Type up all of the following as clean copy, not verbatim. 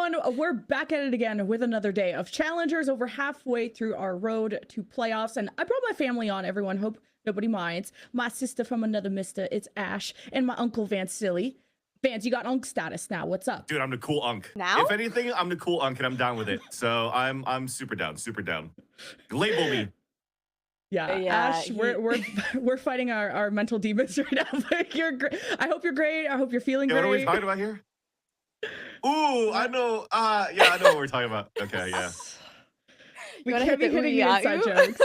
everyone, we're back at it again with another day of challengers, over halfway through our road to playoffs. And I brought my family on, everyone. Hope nobody minds. My sister from another mister, it's Ash, and my uncle Vance Silly. Vance, you got unk status now. What's up? Dude, I'm the cool unk. Now? If anything, I'm the cool unk and I'm down with it. So I'm super down, super down. Label me. Yeah, Ash, we're fighting our mental demons right now. But you're great. I hope you're great. I hope you're feeling great. What are we talking about here? Ooh, I know. Yeah, I know what we're talking about. Okay, yeah. We can't be hitting the inside jokes.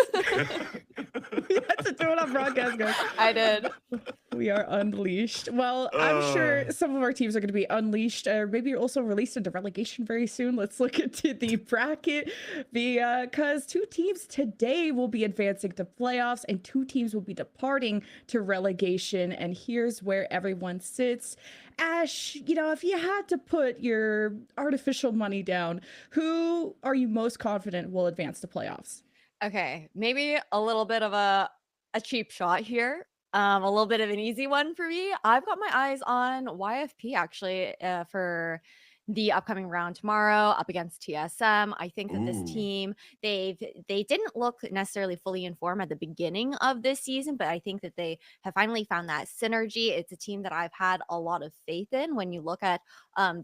We had to do it on broadcast, guys. I did. We are unleashed. Well, I'm sure some of our teams are going to be unleashed, or maybe also released into relegation very soon. Let's look into the bracket, because 2 teams today will be advancing to playoffs, and 2 teams will be departing to relegation. And here's where everyone sits. Ash, you know, if you had to put your artificial money down, who are you most confident will advance to playoffs? Okay, maybe a little bit of a cheap shot here. A little bit of an easy one for me. I've got my eyes on YFP actually for the upcoming round tomorrow up against TSM. I think that this team, they didn't look necessarily fully informed at the beginning of this season, but I think that they have finally found that synergy. It's a team that I've had a lot of faith in when you look at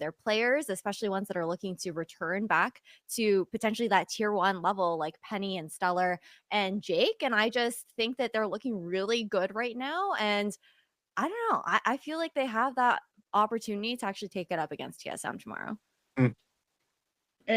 their players, especially ones that are looking to return back to potentially that tier 1 level like Penny and Stellar and Jake. And I just think that they're looking really good right now. And I don't know. I feel like they have that opportunity to actually take it up against TSM tomorrow. And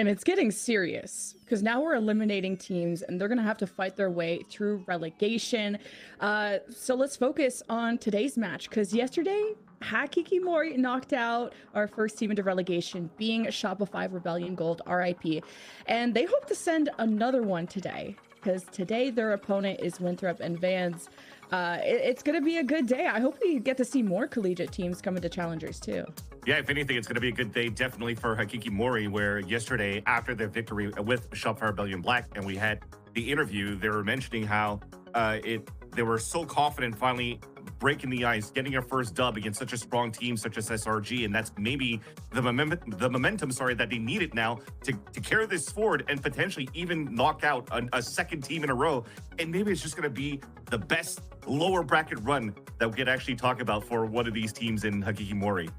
it's getting serious because now we're eliminating teams and they're going to have to fight their way through relegation. So let's focus on today's match, because yesterday, MORI knocked out our first team into relegation, being Shopify Rebellion Gold, RIP. And they hope to send another one today, because today their opponent is Winthrop and Vans. It's going to be a good day. I hope we get to see more collegiate teams come into Challengers too. Yeah, if anything, it's going to be a good day definitely for MORI, where yesterday after their victory with Shopify Rebellion Black and we had the interview, they were mentioning how they were so confident finally breaking the ice, getting their first dub against such a strong team such as SRG, and that's maybe the momentum that they needed now to carry this forward and potentially even knock out a second team in a row. And maybe it's just going to be the best lower bracket run that we could actually talk about for one of these teams in MORI.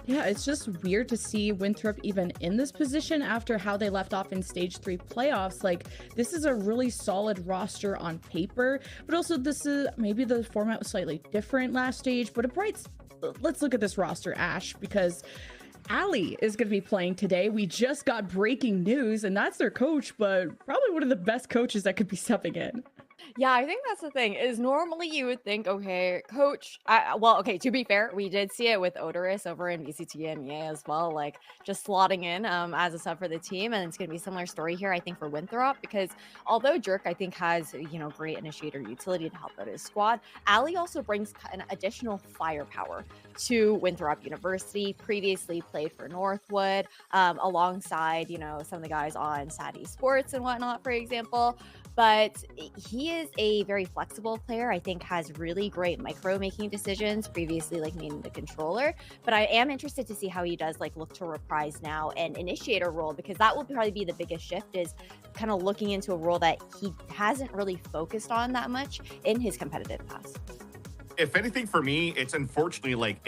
Yeah, it's just weird to see Winthrop even in this position after how they left off in stage 3 playoffs. Like, this is a really solid roster on paper, but also this is maybe the format was slightly different last stage, but let's look at this roster, Ash, because Ali is going to be playing today. We just got breaking news, and that's their coach, but probably one of the best coaches that could be stepping in. Yeah, I think that's the thing, is normally you would think, okay, coach, well, okay, to be fair, we did see it with Odorous over in VCT and EA as well, like just slotting in as a sub for the team. And it's going to be a similar story here, I think, for Winthrop, because although Jerk, I think, has, you know, great initiator utility to help out his squad, Ali also brings an additional firepower to Winthrop University. Previously played for Northwood alongside, you know, some of the guys on SAD Esports and whatnot, for example. But he is a very flexible player. I think has really great micro-making decisions, previously like being the controller. But I am interested to see how he does like look to reprise now and initiator role, because that will probably be the biggest shift, is kind of looking into a role that he hasn't really focused on that much in his competitive past. If anything, for me, it's unfortunately like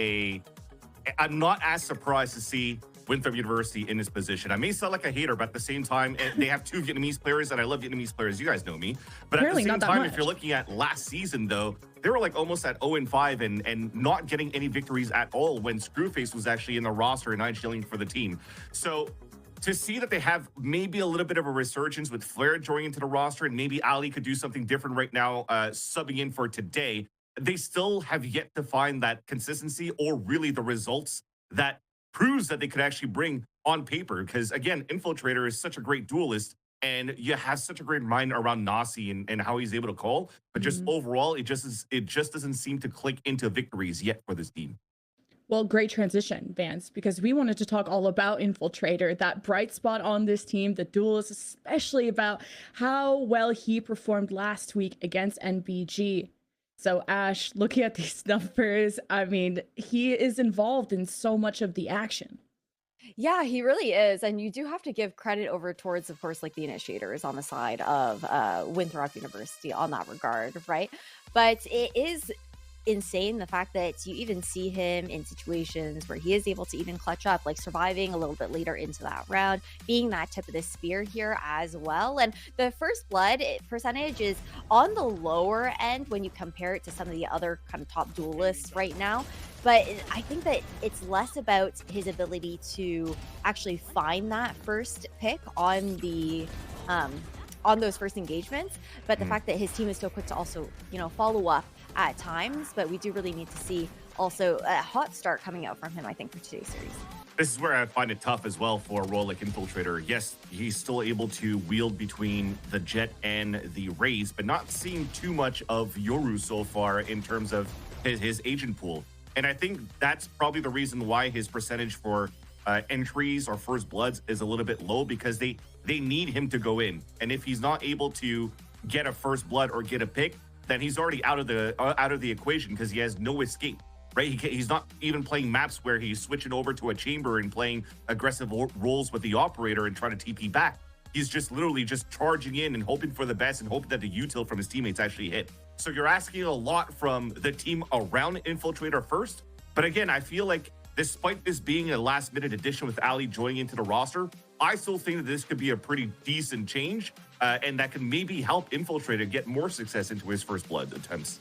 I'm not as surprised to see Winthrop University in this position. I may sound like a hater, but at the same time, they have 2 Vietnamese players, and I love Vietnamese players. You guys know me. But apparently at the same time, if you're looking at last season, though, they were like almost at 0-5 and not getting any victories at all when Screwface was actually in the roster and idling for the team. So to see that they have maybe a little bit of a resurgence with Flair joining into the roster, and maybe Ali could do something different right now, subbing in for today, they still have yet to find that consistency or really the results that proves that they could actually bring on paper. Because again, Infiltrator is such a great duelist, and you have such a great mind around Nasi and how he's able to call, but just overall, it just doesn't seem to click into victories yet for this team. Well, great transition, Vance, because we wanted to talk all about Infiltrator, that bright spot on this team, the duelist, especially about how well he performed last week against NBG. So Ash, looking at these numbers, I mean, he is involved in so much of the action. Yeah, he really is. And you do have to give credit over towards, of course, like the initiators on the side of Winthrop University on that regard, right? But it is insane the fact that you even see him in situations where he is able to even clutch up, like surviving a little bit later into that round, being that tip of the spear here as well. And the first blood percentage is on the lower end when you compare it to some of the other kind of top duelists right now. But I think that it's less about his ability to actually find that first pick on those first engagements, but the fact that his team is so quick to also, follow up at times. But we do really need to see also a hot start coming out from him, I think, for today's series. This is where I find it tough as well for a role like Infiltrator. Yes, he's still able to wield between the Jet and the Raze, but not seeing too much of Yoru so far in terms of his agent pool. And I think that's probably the reason why his percentage for entries or first bloods is a little bit low, because they need him to go in. And if he's not able to get a first blood or get a pick, then he's already out of the equation, because he has no escape, right? He's not even playing maps where he's switching over to a chamber and playing aggressive roles with the operator and trying to TP back. He's just literally just charging in and hoping for the best and hoping that the util from his teammates actually hit. So you're asking a lot from the team around Infiltrator first. But again, I feel like despite this being a last-minute addition with Ali joining into the roster, I still think that this could be a pretty decent change, and that can maybe help Infiltrator get more success into his first blood attempts.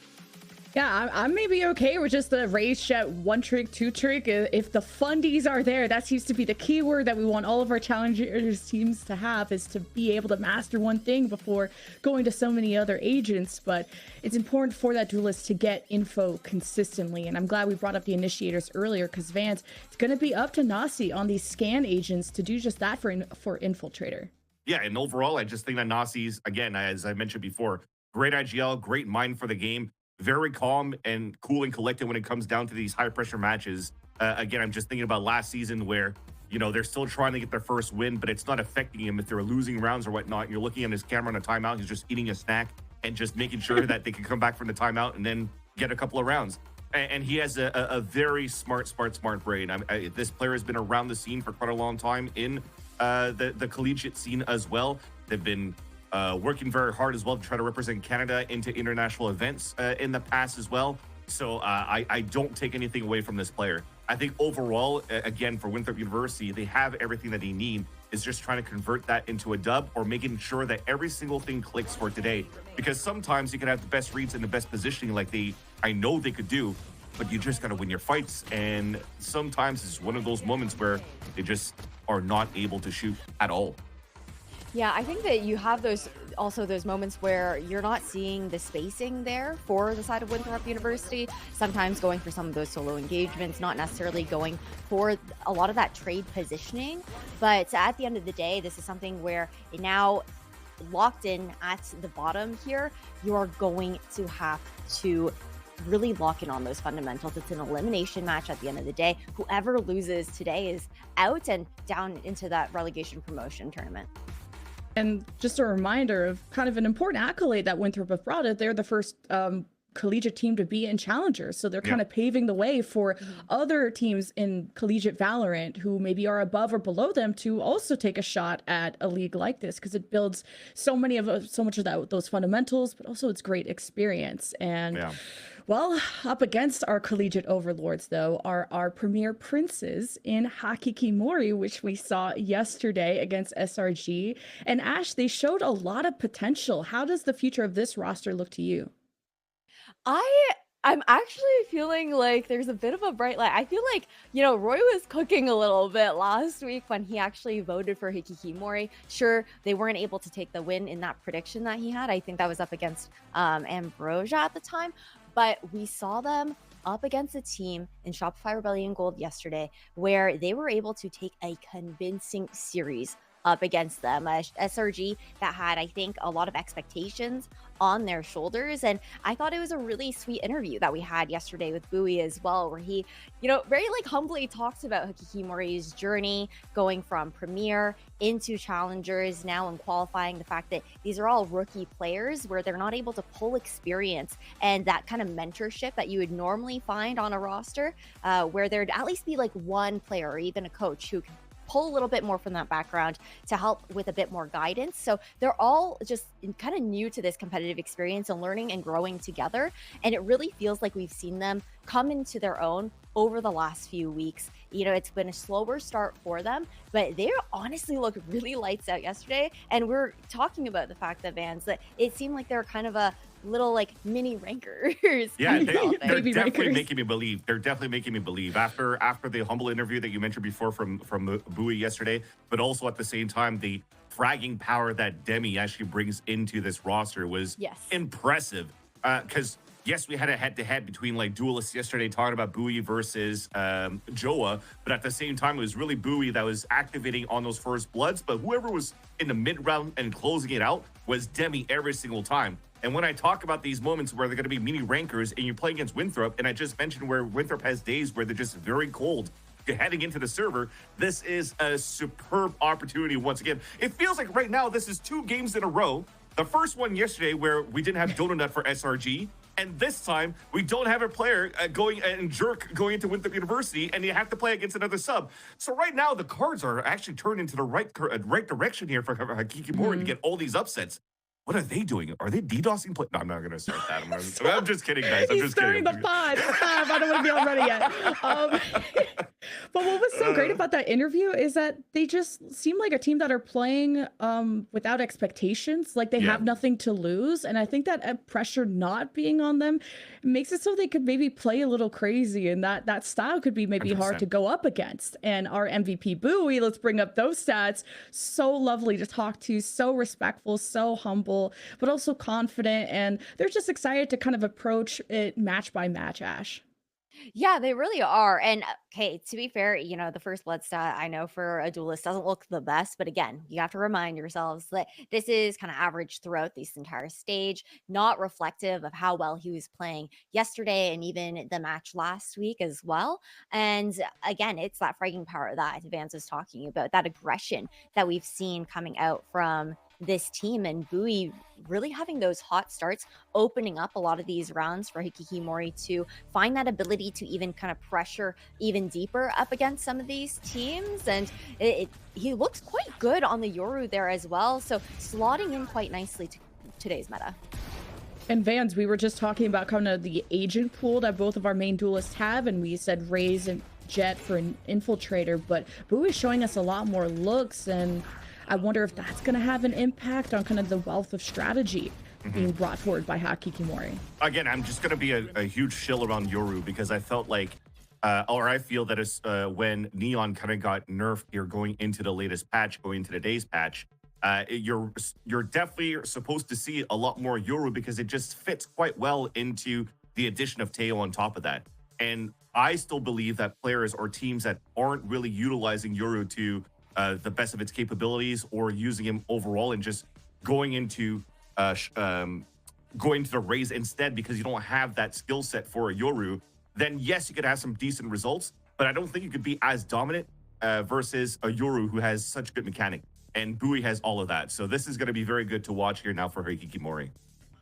Yeah, I'm maybe okay with just the Raze Jet 1-trick, 2-trick. If the fundies are there, that seems to be the key word that we want all of our challengers teams to have, is to be able to master one thing before going to so many other agents. But it's important for that duelist to get info consistently. And I'm glad we brought up the initiators earlier, because Vance, it's going to be up to Nasi on these scan agents to do just that for Infiltrator. Yeah, and overall, I just think that Nasi's, again, as I mentioned before, great IGL, great mind for the game. Very calm and cool and collected when it comes down to these high pressure matches. Again, I'm just thinking about last season where, they're still trying to get their first win, but it's not affecting him if they're losing rounds or whatnot. You're looking at his camera on a timeout. He's just eating a snack and just making sure that they can come back from the timeout and then get a couple of rounds. And he has a very smart brain. This player has been around the scene for quite a long time in the collegiate scene as well. They've been working very hard as well to try to represent Canada into international events in the past as well. So I don't take anything away from this player. I think overall, again, for Winthrop University, they have everything that they need. Is just trying to convert that into a dub, or making sure that every single thing clicks for today. Because sometimes you can have the best reads and the best positioning like I know they could do, but you just got to win your fights. And sometimes it's one of those moments where they just are not able to shoot at all. Yeah, I think that you have those moments where you're not seeing the spacing there for the side of Winthrop University, sometimes going for some of those solo engagements, not necessarily going for a lot of that trade positioning. But at the end of the day, this is something where now locked in at the bottom here, you're going to have to really lock in on those fundamentals. It's an elimination match at the end of the day. Whoever loses today is out and down into that relegation promotion tournament. And just a reminder of kind of an important accolade that Winthrop have brought it. They're the first collegiate team to be in Challengers. So they're kind of paving the way for other teams in collegiate Valorant who maybe are above or below them to also take a shot at a league like this, because it builds so much of those fundamentals, but also it's great experience. And well, up against our collegiate overlords, though, are our premier princes in MORI, which we saw yesterday against SRG. And Ash, they showed a lot of potential. How does the future of this roster look to you? I'm actually feeling like there's a bit of a bright light. I feel like, Roy was cooking a little bit last week when he actually voted for MORI. Sure, they weren't able to take the win in that prediction that he had. I think that was up against Ambrosia at the time. But we saw them up against a team in Shopify Rebellion Gold yesterday where they were able to take a convincing series up against them. SRG that had, I think, a lot of expectations on their shoulders. And I thought it was a really sweet interview that we had yesterday with Bowie as well, where he, very humbly talks about MORI's journey going from Premier into Challengers now and qualifying the fact that these are all rookie players where they're not able to pull experience and that kind of mentorship that you would normally find on a roster, where there'd at least be one player or even a coach who pull a little bit more from that background to help with a bit more guidance. So they're all just kind of new to this competitive experience and learning and growing together. And it really feels like we've seen them come into their own over the last few weeks. You know, it's been a slower start for them, but they honestly look really lights out yesterday. And we're talking about the fact that Vans, that it seemed like they're kind of a little like mini rankers. Yeah, they're Baby definitely rankers. making me believe. They're definitely making me believe after the humble interview that you mentioned before from Bowie yesterday, but also at the same time the fragging power that Demi actually brings into this roster was impressive. Because yes, we had a head-to-head between like duelists yesterday talking about Bowie versus Joa, but at the same time, it was really Bowie that was activating on those first bloods, but whoever was in the mid-round and closing it out was Demi every single time. And when I talk about these moments where they're going to be mini rankers and you play against Winthrop, and I just mentioned where Winthrop has days where they're just very cold, you're heading into the server, this is a superb opportunity once again. It feels like right now this is 2 games in a row. The first one yesterday where we didn't have Donut for SRG, and this time we don't have a player going into Winthrop University, and you have to play against another sub. So right now the cards are actually turned into the right direction here for Hakiki Mori to get all these upsets. What are they doing? Are they DDoSing play? No, I'm not going to start that. I'm just kidding, guys. I'm He's just kidding. starting the pod. Stop. I don't want to be on ready yet. But what was so great about that interview is that they just seem like a team that are playing without expectations. Like they have nothing to lose. And I think that pressure not being on them makes it so they could maybe play a little crazy. And that style could be maybe 100%. hard to go up against. And our MVP Bowie, let's bring up those stats. So lovely to talk to, so respectful, so humble, but also confident, and they're just excited to kind of approach it match by match, Ash. Yeah, they really are. And okay, to be fair, you know, the first blood stat I know for a duelist doesn't look the best, but again, you have to remind yourselves that this is kind of average throughout this entire stage, not reflective of how well he was playing yesterday and even the match last week as well. And again, it's that fragging power that Vance is talking about, that aggression that we've seen coming out from this team, and Bowie really having those hot starts, opening up a lot of these rounds for Hikikimori to find that ability to even kind of pressure even deeper up against some of these teams. And he looks quite good on the Yoru there as well, so slotting in quite nicely to today's meta. And Vans, we were just talking about kind of the agent pool that both of our main duelists have, and we said Raze and Jet for an infiltrator, but Bowie is showing us a lot more looks, and I wonder if that's going to have an impact on kind of the wealth of strategy being brought forward by Hakikimori. Again, I'm just going to be a huge shill around Yoru because I felt like, or I feel that it's when Neon kind of got nerfed here going into the latest patch, going into today's patch, you're definitely supposed to see a lot more Yoru because it just fits quite well into the addition of Teo on top of that. And I still believe that players or teams that aren't really utilizing Yoru to the best of its capabilities or using him overall and just going into the Raze instead because you don't have that skill set for a Yoru, then yes, you could have some decent results, but I don't think you could be as dominant versus a Yoru who has such good mechanic. And Bowie has all of that. So this is going to be very good to watch here now for Hikikimori.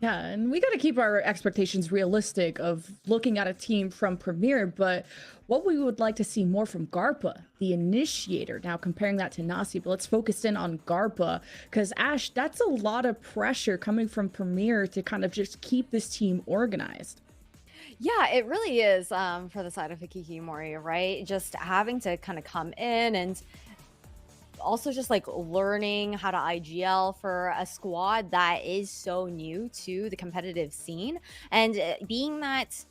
Yeah, and we got to keep our expectations realistic of looking at a team from Premier, but what we would like to see more from Garpa, the initiator. Now comparing that to Nasi, but let's focus in on Garpa, because Ash, that's a lot of pressure coming from Premier to kind of just keep this team organized. Yeah, it really is for the side of Hikikimori, right? Just having to kind of come in and also just like learning how to IGL for a squad that is so new to the competitive scene, and being that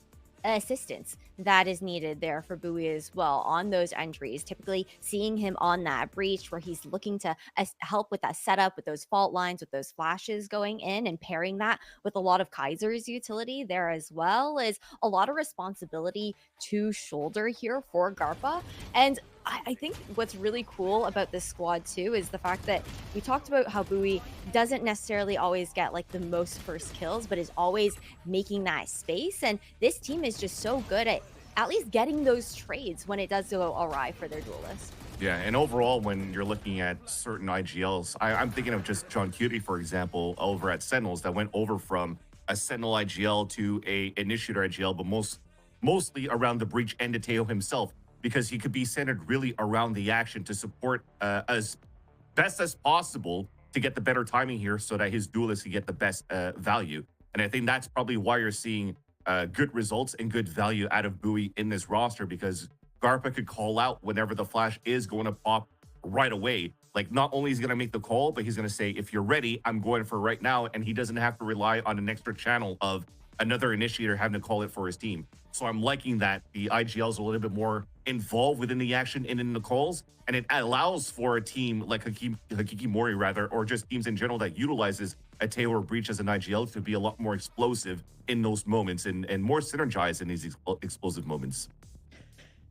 assistance that is needed there for Bowie as well on those entries, typically seeing him on that breach where he's looking to help with that setup, with those fault lines, with those flashes going in, and pairing that with a lot of Kaiser's utility there as well is a lot of responsibility to shoulder here for Garpa. And I think what's really cool about this squad too is the fact that we talked about how Bowie doesn't necessarily always get like the most first kills, but is always making that space. And this team is just so good at least getting those trades when it does go awry for their duelist. Yeah, and overall, when you're looking at certain IGLs, I'm thinking of just John Cutie, for example, over at Sentinels that went over from a Sentinel IGL to a Initiator IGL, but mostly around the breach and to Teo himself. because he could be centered really around the action to support as best as possible to get the better timing here so that his duelists can get the best value. And I think that's probably why you're seeing good results and good value out of Bowie in this roster, because Garpa could call out whenever the flash is going to pop right away. Like, not only is he going to make the call, but he's going to say, if you're ready, I'm going for right now. And he doesn't have to rely on an extra channel of another initiator having to call it for his team. So I'm liking that the IGL is a little bit more involved within the action and in the calls. And it allows for a team like Hakiki Mori, rather, or just teams in general that utilizes a Teo or Breach as an IGL to be a lot more explosive in those moments and more synergized in these explosive moments.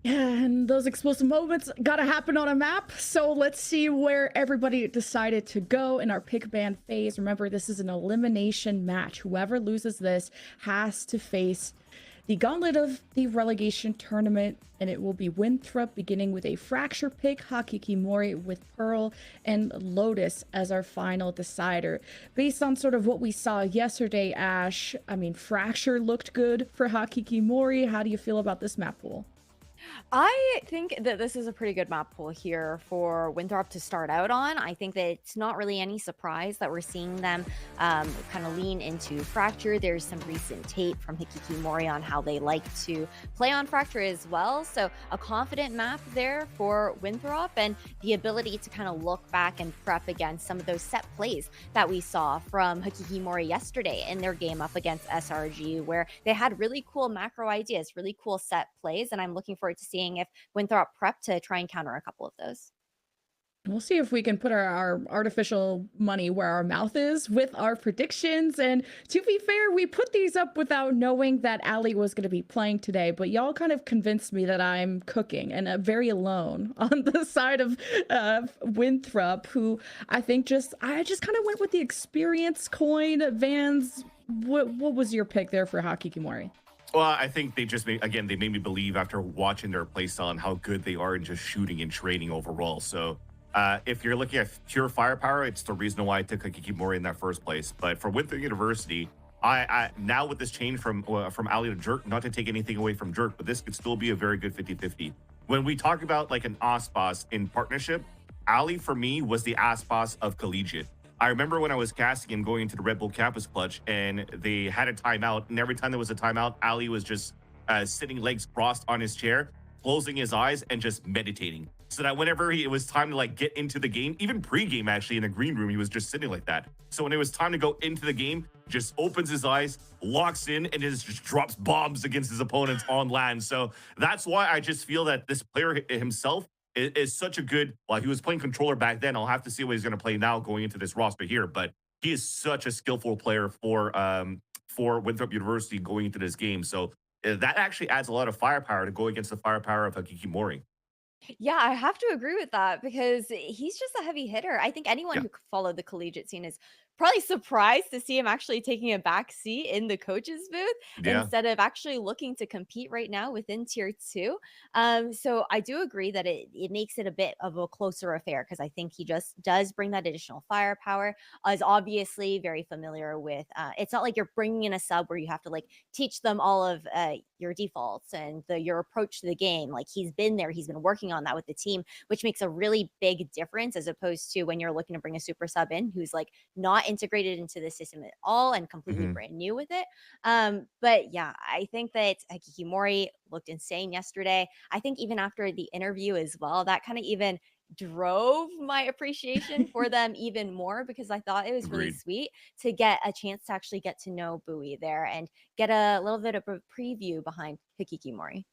Yeah, and those explosive moments gotta happen on a map. So let's see where everybody decided to go in our pick ban phase. Remember, this is an elimination match. Whoever loses this has to face the gauntlet of the relegation tournament, and it will be Winthrop beginning with a Fracture pick, Hakiki Mori with Pearl, and Lotus as our final decider. Based on sort of what we saw yesterday, Ash, I mean, Fracture looked good for Hakiki Mori. How do you feel about this map pool? I think that this is a pretty good map pool here for Winthrop to start out on. I think that it's not really any surprise that we're seeing them kind of lean into Fracture. There's some recent tape from Hakiki Mori on how they like to play on Fracture as well. So a confident map there for Winthrop, and the ability to kind of look back and prep against some of those set plays that we saw from Hakiki Mori yesterday in their game up against SRG, where they had really cool macro ideas, really cool set plays. And I'm looking forward to seeing if Winthrop prep to try and counter a couple of those. We'll see if we can put our artificial money where our mouth is with our predictions. And to be fair, we put these up without knowing that Ali was going to be playing today, but y'all kind of convinced me that I'm cooking and very alone on the side of Winthrop, who I think I just kind of went with the experience coin. Vans, what was your pick there for Hakiki Mori? Well, I think they just made me believe after watching their playstyle and how good they are in just shooting and trading overall. So if you're looking at pure firepower, it's the reason why I took Hakiki Mori in that first place. But for Winthrop University, I now with this change from Ali to Jerk, not to take anything away from Jerk, but this could still be a very good 50-50. When we talk about like an Aspas in partnership, Ali for me was the Aspas of collegiate. I remember when I was casting him going into the Red Bull Campus Clutch, and they had a timeout, and every time there was a timeout, Ali was just sitting legs crossed on his chair, closing his eyes and just meditating. So that whenever it was time to like get into the game, even pre-game actually in the green room, he was just sitting like that. So when it was time to go into the game, just opens his eyes, locks in, and just drops bombs against his opponents on land. So that's why I just feel that this player himself is such a good, well, he was playing controller back then. I'll have to see what he's going to play now going into this roster here, but he is such a skillful player for Winthrop University going into this game. So that actually adds a lot of firepower to go against the firepower of Hakiki Mori. Yeah, I have to agree with that because he's just a heavy hitter. I think anyone Yeah. who followed the collegiate scene is probably surprised to see him actually taking a back seat in the coach's booth Yeah. instead of actually looking to compete right now within tier 2. So I do agree that it makes it a bit of a closer affair because I think he just does bring that additional firepower. Is obviously very familiar with. It's not like you're bringing in a sub where you have to like teach them all of your defaults and your approach to the game. Like he's been there, he's been working on that with the team, which makes a really big difference as opposed to when you're looking to bring a super sub in who's like not integrated into the system at all and completely brand new with it. But yeah, I think that Hakiki Mori looked insane yesterday. I think even after the interview as well, that kind of even drove my appreciation for them even more because I thought it was really Agreed. sweet to get a chance to actually get to know Bowie there and get a little bit of a preview behind Hakiki Mori.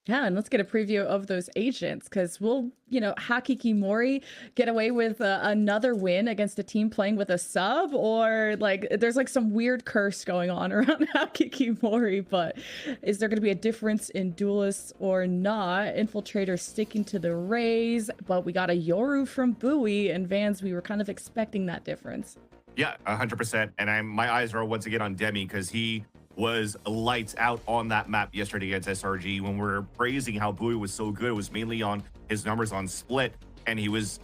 Yeah, and let's get a preview of those agents because we'll, Hakiki Mori get away with another win against a team playing with a sub, or like there's like some weird curse going on around Hakiki Mori. But is there going to be a difference in duelists or not? Infiltrator sticking to the Rays, but we got a Yoru from Bowie and Vans. We were kind of expecting that difference. Yeah, 100%. And my eyes are once again on Demi because he was lights out on that map yesterday against SRG. When we're praising how Bowie was so good, it was mainly on his numbers on split, and he was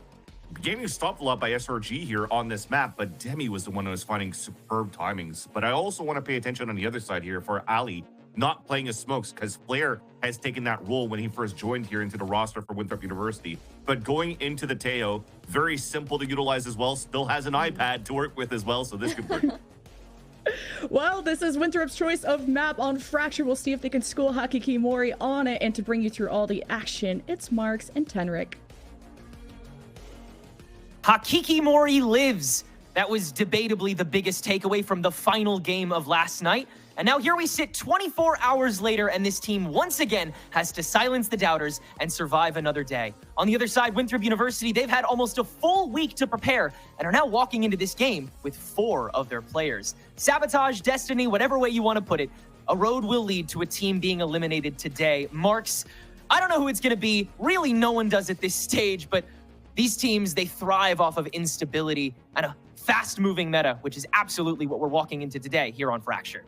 getting stopped a lot by SRG here on this map, but Demi was the one who was finding superb timings. But I also want to pay attention on the other side here for Ali, not playing as smokes, because Flair has taken that role when he first joined here into the roster for Winthrop University. But going into the Teo, very simple to utilize as well, still has an iPad to work with as well, so this could work. Well, this is Winthrop's choice of map on Fracture. We'll see if they can school Hakiki Mori on it, and to bring you through all the action, it's Marks and Tenric. Hakiki Mori lives. That was debatably the biggest takeaway from the final game of last night. And now here we sit 24 hours later, and this team once again has to silence the doubters and survive another day. On the other side, Winthrop University, they've had almost a full week to prepare and are now walking into this game with 4 of their players. Sabotage, destiny, whatever way you want to put it, a road will lead to a team being eliminated today. Marks, I don't know who it's going to be. Really, no one does at this stage, but these teams, they thrive off of instability and a fast-moving meta, which is absolutely what we're walking into today here on Fracture.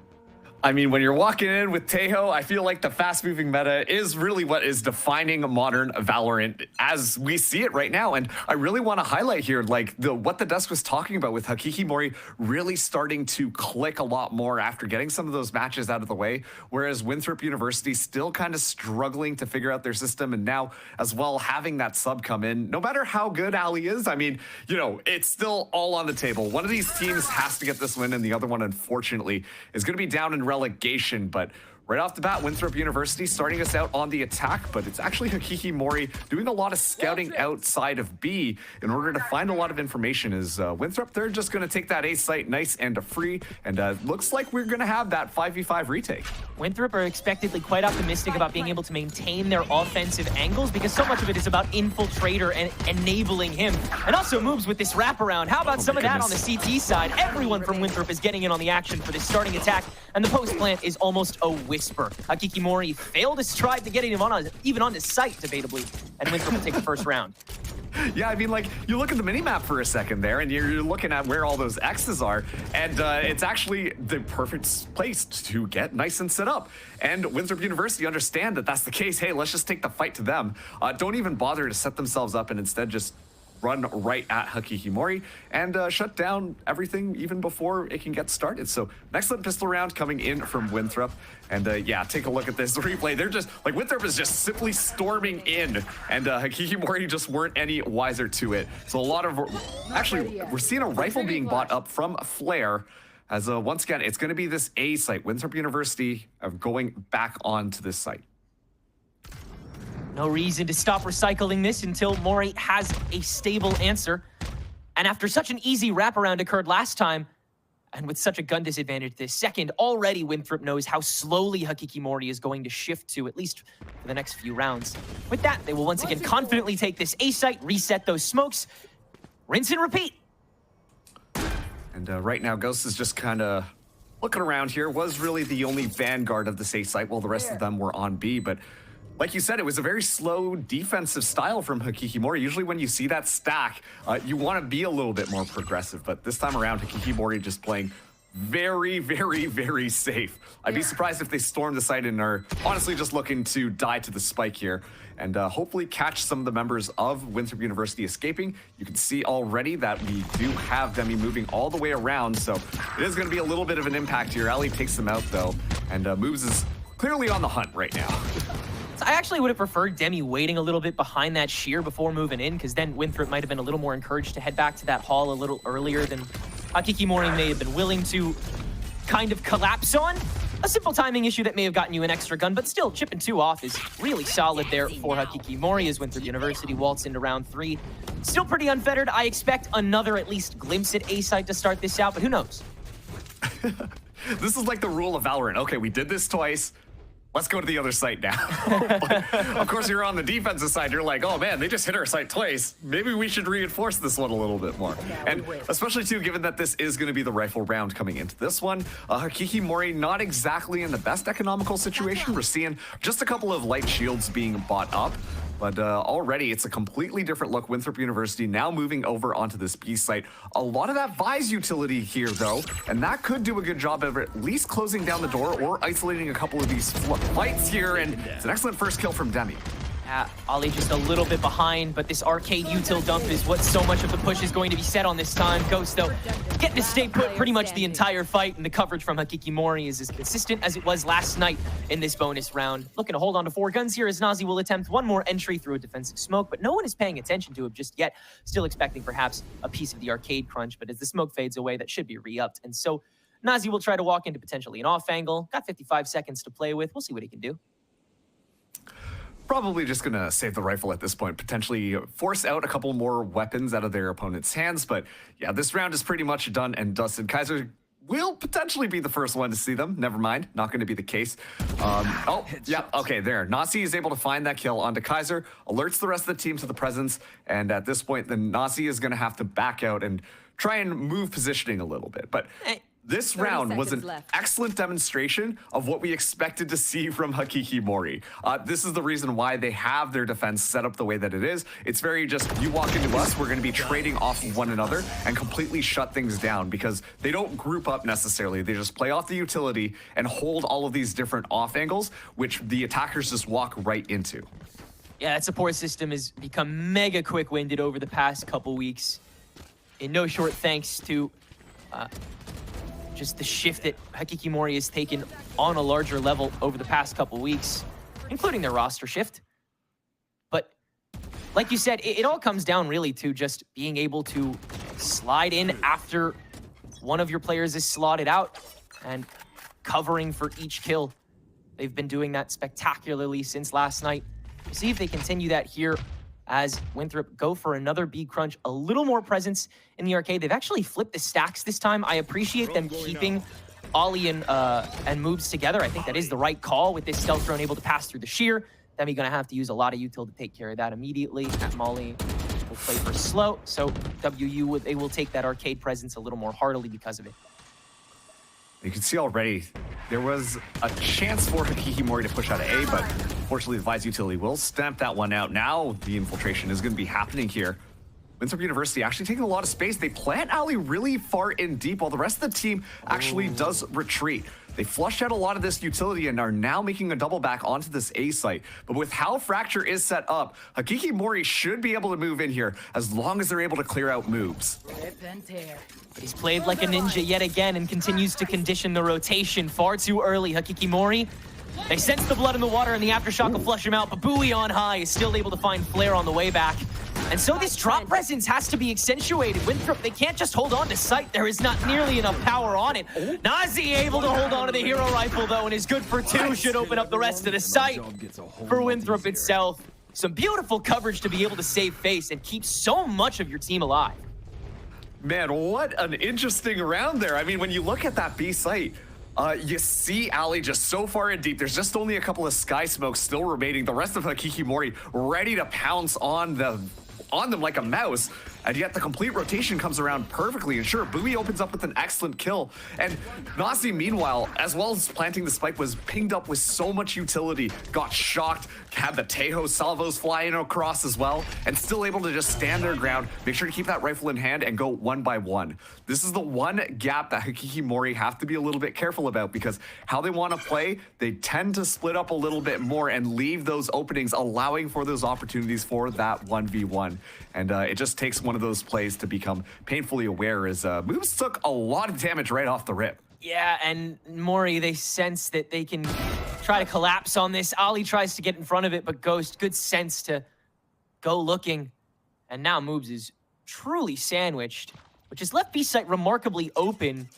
I mean, when you're walking in with Tejo, I feel like the fast-moving meta is really what is defining modern Valorant as we see it right now. And I really want to highlight here, like, what the desk was talking about with Hakiki Mori really starting to click a lot more after getting some of those matches out of the way, whereas Winthrop University still kind of struggling to figure out their system, and now as well having that sub come in. No matter how good Ali is, I mean, you know, it's still all on the table. One of these teams has to get this win, and the other one, unfortunately, is going to be down in relegation. But right off the bat, Winthrop University starting us out on the attack, but it's actually Hakiki Mori doing a lot of scouting outside of B in order to find a lot of information. As Winthrop, they're just going to take that A site nice and free, and looks like we're going to have that 5v5 retake. Winthrop are expectedly quite optimistic about being able to maintain their offensive angles because so much of it is about Infiltrator and enabling him, and also moves with this wraparound. How about some of that on the CT side? Everyone from Winthrop is getting in on the action for this starting attack, and the post plant is almost a whisper. Hakiki Mori failed his stride to get him on even on the site, debatably, and Winthrop will take the first round. Yeah, I mean, like, you look at the minimap for a second there, and you're looking at where all those X's are, and it's actually the perfect place to get nice and set up. And Winthrop University understand that that's the case. Hey, let's just take the fight to them. Don't even bother to set themselves up, and instead just run right at Hakiki Mori and shut down everything even before it can get started. So an excellent pistol round coming in from Winthrop. And yeah, take a look at this replay. They're just, like, Winthrop is just simply storming in, and Hakiki Mori just weren't any wiser to it. So a lot of, actually, we're seeing a rifle being bought up from Flair. As once again, it's going to be this A site. Winthrop University going back onto this site. No reason to stop recycling this until Mori has a stable answer. And after such an easy wraparound occurred last time, and with such a gun disadvantage this second, already Winthrop knows how slowly Hakiki Mori is going to shift to, at least for the next few rounds. With that, they will once again confidently take this A site, reset those smokes, rinse and repeat. And right now, Ghost is just kind of looking around here. Was really the only vanguard of this A site while the rest of them were on B, but like you said, it was a very slow defensive style from Hakiki Mori. Usually when you see that stack, you want to be a little bit more progressive, but this time around, Hakiki Mori just playing very, very, very safe. I'd be surprised if they storm the site and are honestly just looking to die to the spike here and hopefully catch some of the members of Winthrop University escaping. You can see already that we do have Demi moving all the way around, so it is going to be a little bit of an impact here. Ali takes them out though, and Moves is clearly on the hunt right now. I actually would have preferred Demi waiting a little bit behind that sheer before moving in, because then Winthrop might have been a little more encouraged to head back to that hall a little earlier than Hakiki Mori may have been willing to kind of collapse on. A simple timing issue that may have gotten you an extra gun, but still, chipping 2 off is really solid there for Hakiki Mori as Winthrop University waltz into round 3. Still pretty unfettered. I expect another at least glimpse at A site to start this out, but who knows? This is like the rule of Valorant. Okay, we did this twice. Let's go to the other site now. But of course, you're on the defensive side. You're like, oh man, they just hit our site twice. Maybe we should reinforce this one a little bit more. And especially too, given that this is going to be the rifle round coming into this one, Hakiki Mori not exactly in the best economical situation. We're seeing just a couple of light shields being bought up. But already, it's a completely different look. Winthrop University now moving over onto this B site. A lot of that Vise utility here, though, and that could do a good job of at least closing down the door or isolating a couple of these fights here, and it's an excellent first kill from Demi. Ali just a little bit behind, but this arcade util dump is what so much of the push is going to be set on this time. Ghost, though, getting to stay put pretty much the entire fight, and the coverage from Hakikimori is as consistent as it was last night in this bonus round. Looking to hold on to 4 guns here as Nazi will attempt one more entry through a defensive smoke, but no one is paying attention to him just yet. Still expecting perhaps a piece of the arcade crunch, but as the smoke fades away, that should be re-upped. And so Nazi will try to walk into potentially an off angle. Got 55 seconds to play with. We'll see what he can do. Probably just going to save the rifle at this point, potentially force out a couple more weapons out of their opponent's hands. But yeah, this round is pretty much done and dusted. Kaiser will potentially be the first one to see them. Never mind, not going to be the case. Oh, yeah, okay, there. Nazi is able to find that kill onto Kaiser, alerts the rest of the team to the presence, and at this point, then Nazi is going to have to back out and try and move positioning a little bit. But this round was an excellent demonstration of what we expected to see from Hakikimori. This is the reason why they have their defense set up the way that it is. It's very just, you walk into us, we're going to be trading off of one another and completely shut things down, because they don't group up necessarily. They just play off the utility and hold all of these different off angles, which the attackers just walk right into. Yeah, that support system has become mega quick-winded over the past couple weeks. In no short thanks to just the shift that Hakikimori has taken on a larger level over the past couple weeks, including their roster shift. But like you said, it all comes down really to just being able to slide in after one of your players is slotted out and covering for each kill. They've been doing that spectacularly since last night. We'll see if they continue that here as Winthrop go for another B crunch. A little more presence in the arcade. They've actually flipped the stacks this time. I appreciate them keeping Ollie and moves together. I think that is the right call with this stealth drone able to pass through the shear. Then we're going to have to use a lot of util to take care of that immediately. At Molly will play for slow. So WU, they will take that arcade presence a little more heartily because of it. You can see already there was a chance for Hakikimori to push out of A, but fortunately the Vise utility will stamp that one out. Now the infiltration is going to be happening here. Winthrop University actually taking a lot of space. They plant alley really far in deep while the rest of the team actually does retreat. They flushed out a lot of this utility and are now making a double back onto this A site. But with how Fracture is set up, Hakikimori should be able to move in here as long as they're able to clear out moves. He's played like a ninja yet again and continues to condition the rotation far too early. Hakikimori, they sense the blood in the water and the aftershock will flush him out, but Bowie on high is still able to find Flare on the way back. And so this drop presence has to be accentuated. Winthrop, they can't just hold on to sight. There is not nearly enough power on it. Nazi able to hold on to the hero rifle though and is good for 2. Should open up the rest of the site for Winthrop itself. Some beautiful coverage to be able to save face and keep so much of your team alive. Man, what an interesting round there. I mean, when you look at that B site, you see Alley just so far in deep. There's just only a couple of sky smokes still remaining. The rest of Hakikimori ready to pounce on them like a mouse, and yet the complete rotation comes around perfectly. And sure, Bowie opens up with an excellent kill. And Nazi, meanwhile, as well as planting the spike, was pinged up with so much utility, got shocked, had the Tejo salvos flying across as well, and still able to just stand their ground, make sure to keep that rifle in hand and go one by one. This is the one gap that Hakikimori have to be a little bit careful about, because how they want to play, they tend to split up a little bit more and leave those openings, allowing for those opportunities for that 1v1. And it just takes one of those plays to become painfully aware, as Moves took a lot of damage right off the rip. Yeah, and Mori, they sense that they can try to collapse on this. Ali tries to get in front of it, but Ghost, good sense to go looking. And now Moves is truly sandwiched, which has left B-site remarkably open.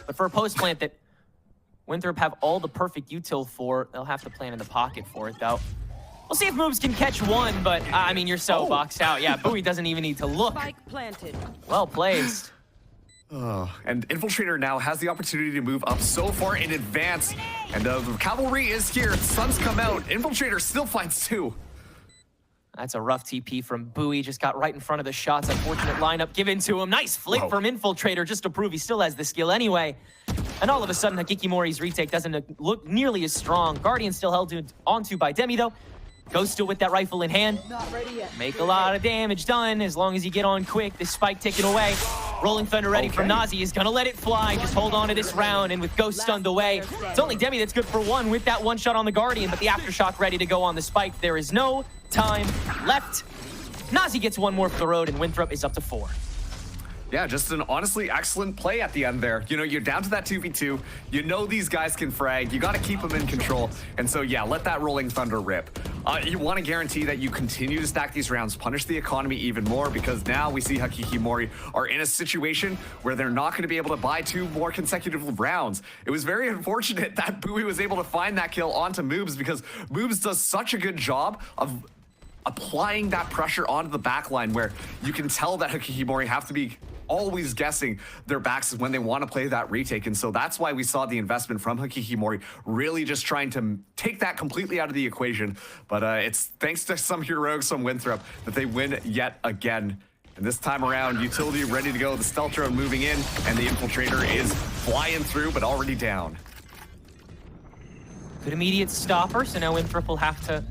But for a post plant that Winthrop have all the perfect util for, they'll have to plan in the pocket for it, though. We'll see if Moves can catch one, but I mean, you're so boxed out. Yeah, Bowie doesn't even need to look. Spike planted. Well placed. And Infiltrator now has the opportunity to move up so far in advance. And the cavalry is here. Sun's come out. Infiltrator still finds 2. That's a rough TP from Bowie. Just got right in front of the shots. Unfortunate lineup given to him. Nice flick from Infiltrator just to prove he still has the skill anyway. And all of a sudden, Hakikimori's retake doesn't look nearly as strong. Guardian still held onto by Demi, though. Ghost still with that rifle in hand. Not ready yet. Make a lot of damage done as long as you get on quick. This spike taken away. Rolling Thunder ready from Nazi is gonna let it fly. Just hold on to this round, and with Ghost stunned away, it's only Demi that's good for 1 with that 1 shot on the Guardian, but the Aftershock ready to go on the spike. There is no time left. Nazi gets 1 more for the road, and Winthrop is up to 4. Yeah, just an honestly excellent play at the end there. You know, you're down to that 2v2. You know these guys can frag. You got to keep them in control. And so, yeah, let that Rolling Thunder rip. You want to guarantee that you continue to stack these rounds, punish the economy even more, because now we see Hakikimori are in a situation where they're not going to be able to buy 2 more consecutive rounds. It was very unfortunate that Bowie was able to find that kill onto Moobs, because Moobs does such a good job of applying that pressure onto the backline, where you can tell that Hakikimori have to be always guessing their backs when they want to play that retake. And so that's why we saw the investment from Hakikimori, really just trying to take that completely out of the equation. But it's thanks to some heroics from Winthrop that they win yet again. And this time around, utility ready to go, the stealth drone moving in, and the infiltrator is flying through, but already down. Good immediate stopper, so now Winthrop will have to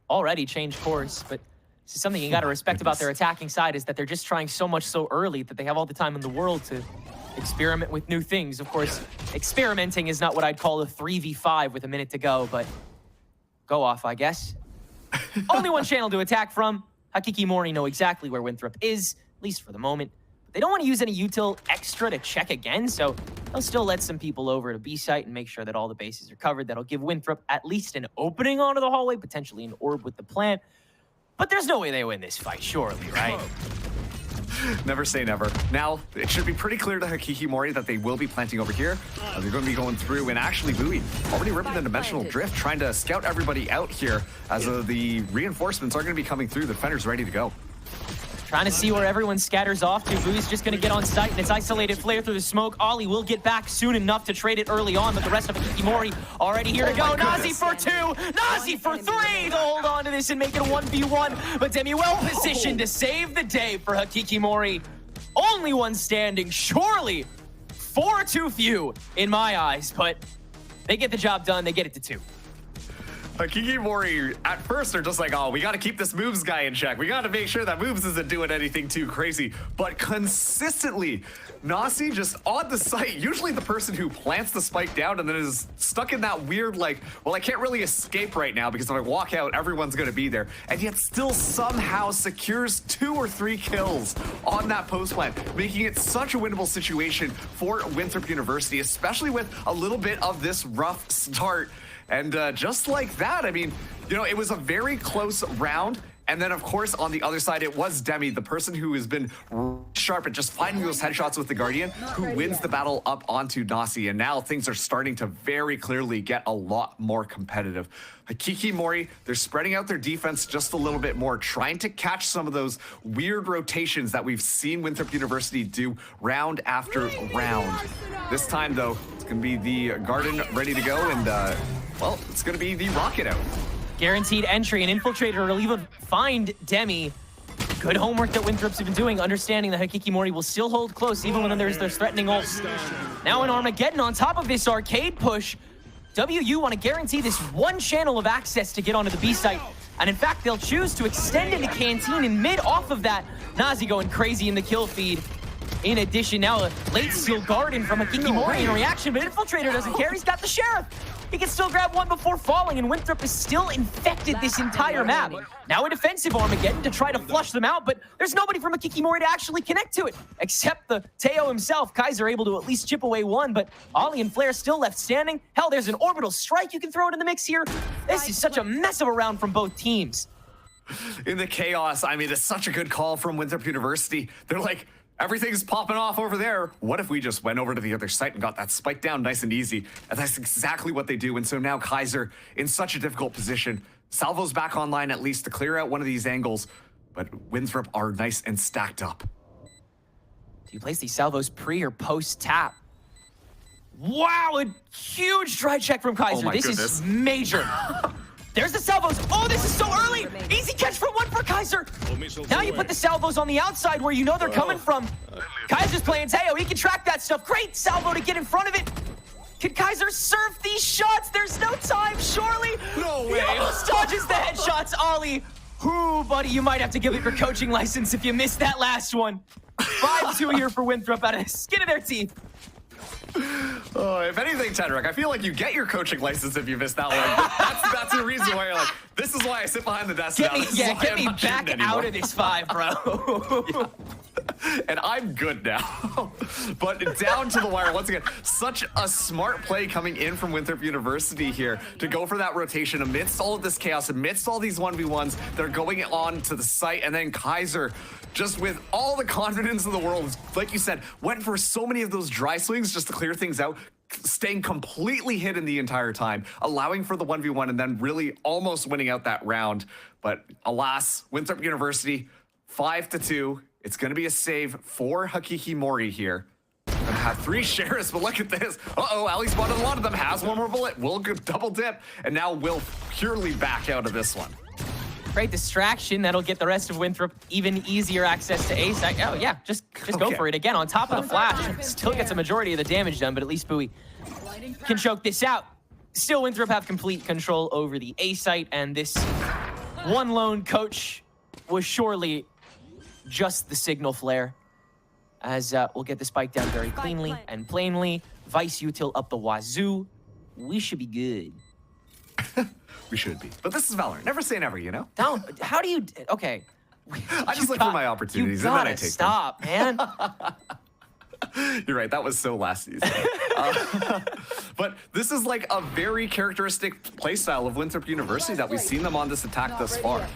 already change course, but this is something you got to respect about their attacking side, is that they're just trying so much so early that they have all the time in the world to experiment with new things. Of course, experimenting is not what I'd call a 3v5 with a minute to go, but go off, I guess. Only one channel to attack from. Hakikimori know exactly where Winthrop is, at least for the moment. They don't want to use any util extra to check again, so they'll still let some people over to B site and make sure that all the bases are covered. That'll give Winthrop at least an opening onto the hallway, potentially an orb with the plant. But there's no way they win this fight, surely, right? Never say never. Now, it should be pretty clear to Hakikimori that they will be planting over here. They're going to be going through, and actually Bowie already ripping the dimensional drift, trying to scout everybody out here as the reinforcements are going to be coming through. The defender's ready to go. Trying to see where everyone scatters off to. Boo's just going to get on site, and it's isolated flare through the smoke. Ollie will get back soon enough to trade it early on, but the rest of Hakikimori already here to go. Nazi for 2, Nazi for 3 to hold on to this and make it a 1v1. But Demi well positioned to save the day for Hakikimori. Only one standing, surely 4 too few in my eyes, but they get the job done. They get it to 2. Hakikimori at first are just like, oh, we got to keep this Moves guy in check. We got to make sure that Moves isn't doing anything too crazy. But consistently, Nasi just on the site, usually the person who plants the spike down and then is stuck in that weird, like, well, I can't really escape right now because if I walk out, everyone's going to be there. And yet still somehow secures 2 or 3 kills on that post plant, making it such a winnable situation for Winthrop University, especially with a little bit of this rough start. And just like that, I mean, you know, it was a very close round. And then, of course, on the other side, it was Demi, the person who has been sharp at just finding those headshots with the Guardian, who wins the battle up onto Nasi. And now things are starting to very clearly get a lot more competitive. Hakikimori, they're spreading out their defense just a little bit more, trying to catch some of those weird rotations that we've seen Winthrop University do round after round. This time, though, it's going to be the Garden ready to go, and, well, it's going to be the Rocket out. Guaranteed entry, an infiltrator will even find Demi. Good homework that Winthrop's been doing, understanding that Hakikimori will still hold close even when there's threatening ults. Now in Armageddon, on top of this arcade push, WU want to guarantee this one channel of access to get onto the B site. And in fact, they'll choose to extend into Canteen and mid off of that. Nazi going crazy in the kill feed. In addition, now a late steal Garden from Hakikimori in reaction, but Infiltrator doesn't care, he's got the Sheriff. He can still grab one before falling, and Winthrop is still infected this entire map. Now a defensive Armageddon to try to flush them out, but there's nobody from Hakikimori to actually connect to it, except the Teo himself. Kaiser able to at least chip away one, but Ollie and Flare still left standing. Hell, there's an orbital strike you can throw it in the mix here. This is such a mess of a round from both teams. In the chaos, I mean, it's such a good call from Winthrop University. They're like, everything's popping off over there. What if we just went over to the other site and got that spike down nice and easy? And that's exactly what they do. And so now Kaiser in such a difficult position. Salvo's back online at least to clear out one of these angles, but Winthrop are nice and stacked up. Do you place these salvos pre or post tap? Wow, a huge dry check from Kaiser. This is major. There's the salvos. Oh, this is so early. Easy catch for one for Kaiser. Now you put the salvos on the outside where you know they're coming from. Kaiser's playing Teo. He can track that stuff. Great salvo to get in front of it. Can Kaiser serve these shots? There's no time, surely. No way. He almost dodges the headshots, Ollie. Ooh, buddy, you might have to give it your coaching license if you missed that last one. 5-2 here for Winthrop out of the skin of their teeth. If anything, Tedrick, I feel like you get your coaching license if you missed that one. That's the reason why you're like, this is why I sit behind the desk now. Get me back out of this 5, bro. And I'm good now. But down to the wire once again. Such a smart play coming in from Winthrop University here to go for that rotation amidst all of this chaos, amidst all these 1v1s. They're going on to the site, and then Kaiser, just with all the confidence in the world, like you said, went for so many of those dry swings just to clear things out, staying completely hidden the entire time, allowing for the 1v1, and then really almost winning out that round. But alas, Winthrop University, 5-2. It's going to be a save for Hakiki Mori here. Gonna have 3 shares, but look at this. Uh-oh, Ali spotted a lot of them, has one more bullet. Will double dip, and now will purely back out of this one. Great distraction. That'll get the rest of Winthrop even easier access to ace. Oh, yeah, just go for it. Again, on top of the flash, still gets a majority of the damage done, but at least Bowie can choke this out. Still, Winthrop have complete control over the A site, and this one lone coach was surely just the signal flare, as we'll get the spike down very cleanly and plainly. Vice util up the wazoo. We should be good. We should be. But this is Valorant. Never say never, you know? Don't. How do you... Okay. I just look for my opportunities, and then I take stop, man. You're right. That was so last season. But this is like a very characteristic playstyle of Winthrop University that we've seen them on this attack thus far.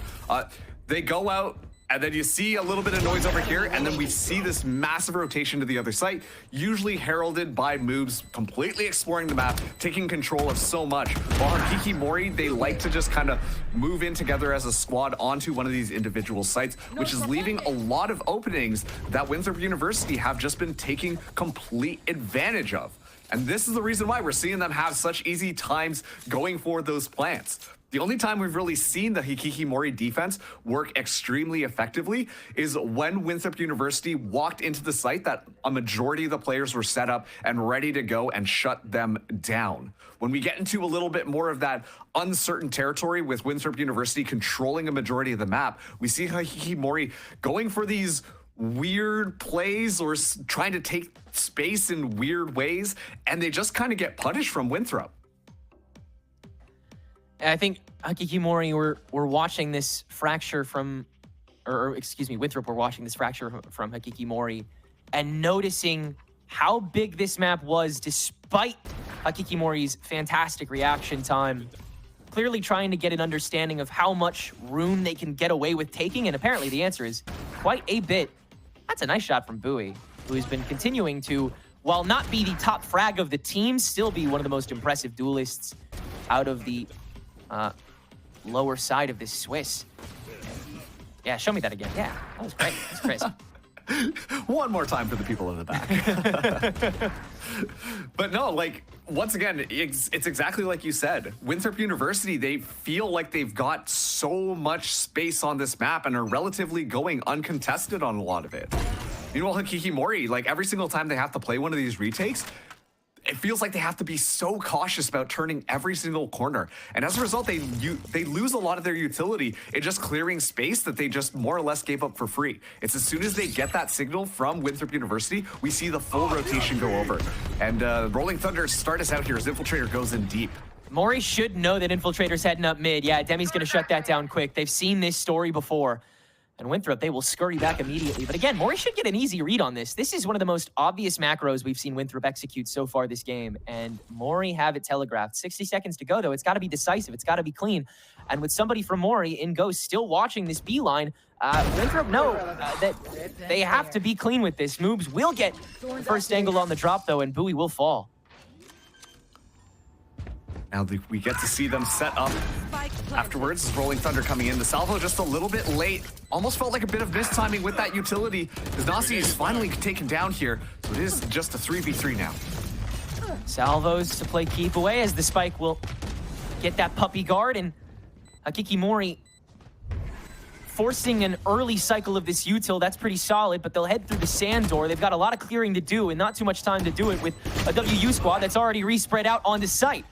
They go out, and then you see a little bit of noise over here, and then we see this massive rotation to the other site, usually heralded by moves completely exploring the map, taking control of so much. While Hakiki Mori, they like to just kind of move in together as a squad onto one of these individual sites, which is leaving a lot of openings that Winthrop University have just been taking complete advantage of. And this is the reason why we're seeing them have such easy times going for those plants. The only time we've really seen the Hakiki Mori defense work extremely effectively is when Winthrop University walked into the site that a majority of the players were set up and ready to go and shut them down. When we get into a little bit more of that uncertain territory with Winthrop University controlling a majority of the map, we see Hakiki Mori going for these weird plays or trying to take space in weird ways, and they just kind of get punished from Winthrop. I think Hakiki Mori, we're watching this fracture from, or excuse me, Winthrop, we're watching this fracture from Hakiki Mori and noticing how big this map was despite Hakiki Mori's fantastic reaction time. Clearly trying to get an understanding of how much room they can get away with taking, and apparently the answer is quite a bit. That's a nice shot from Bowie, who has been continuing to, while not be the top frag of the team, still be one of the most impressive duelists out of the lower side of this Swiss. Yeah, show me that again. Yeah, that was great. That's crazy. One more time for the people in the back. But no, like, once again, it's exactly like you said. Winthrop University, they feel like they've got so much space on this map and are relatively going uncontested on a lot of it. Meanwhile, Hakiki Mori, like, every single time they have to play one of these retakes, it feels like they have to be so cautious about turning every single corner. And as a result, they lose a lot of their utility in just clearing space that they just more or less gave up for free. It's as soon as they get that signal from Winthrop University, we see the full rotation go over. And Rolling Thunder start us out here as Infiltrator goes in deep. Mori should know that Infiltrator's heading up mid. Yeah, Demi's going to shut that down quick. They've seen this story before. And Winthrop, they will scurry back immediately. But again, Mori should get an easy read on this. This is one of the most obvious macros we've seen Winthrop execute so far this game. And Mori have it telegraphed. 60 seconds to go, though. It's got to be decisive. It's got to be clean. And with somebody from Mori in Ghost still watching this B line, Winthrop know that they have to be clean with this. Moobs will get first angle on the drop, though, and Bowie will fall. Now we get to see them set up afterwards. Rolling Thunder coming in. The salvo just a little bit late. Almost felt like a bit of mistiming with that utility. As Nasi is finally taken down here. So it is just a 3v3 now. Salvos to play keep away as the spike will get that puppy guard. And Hakiki Mori forcing an early cycle of this util. That's pretty solid, but they'll head through the sand door. They've got a lot of clearing to do and not too much time to do it with a WU squad that's already re-spread out on the site.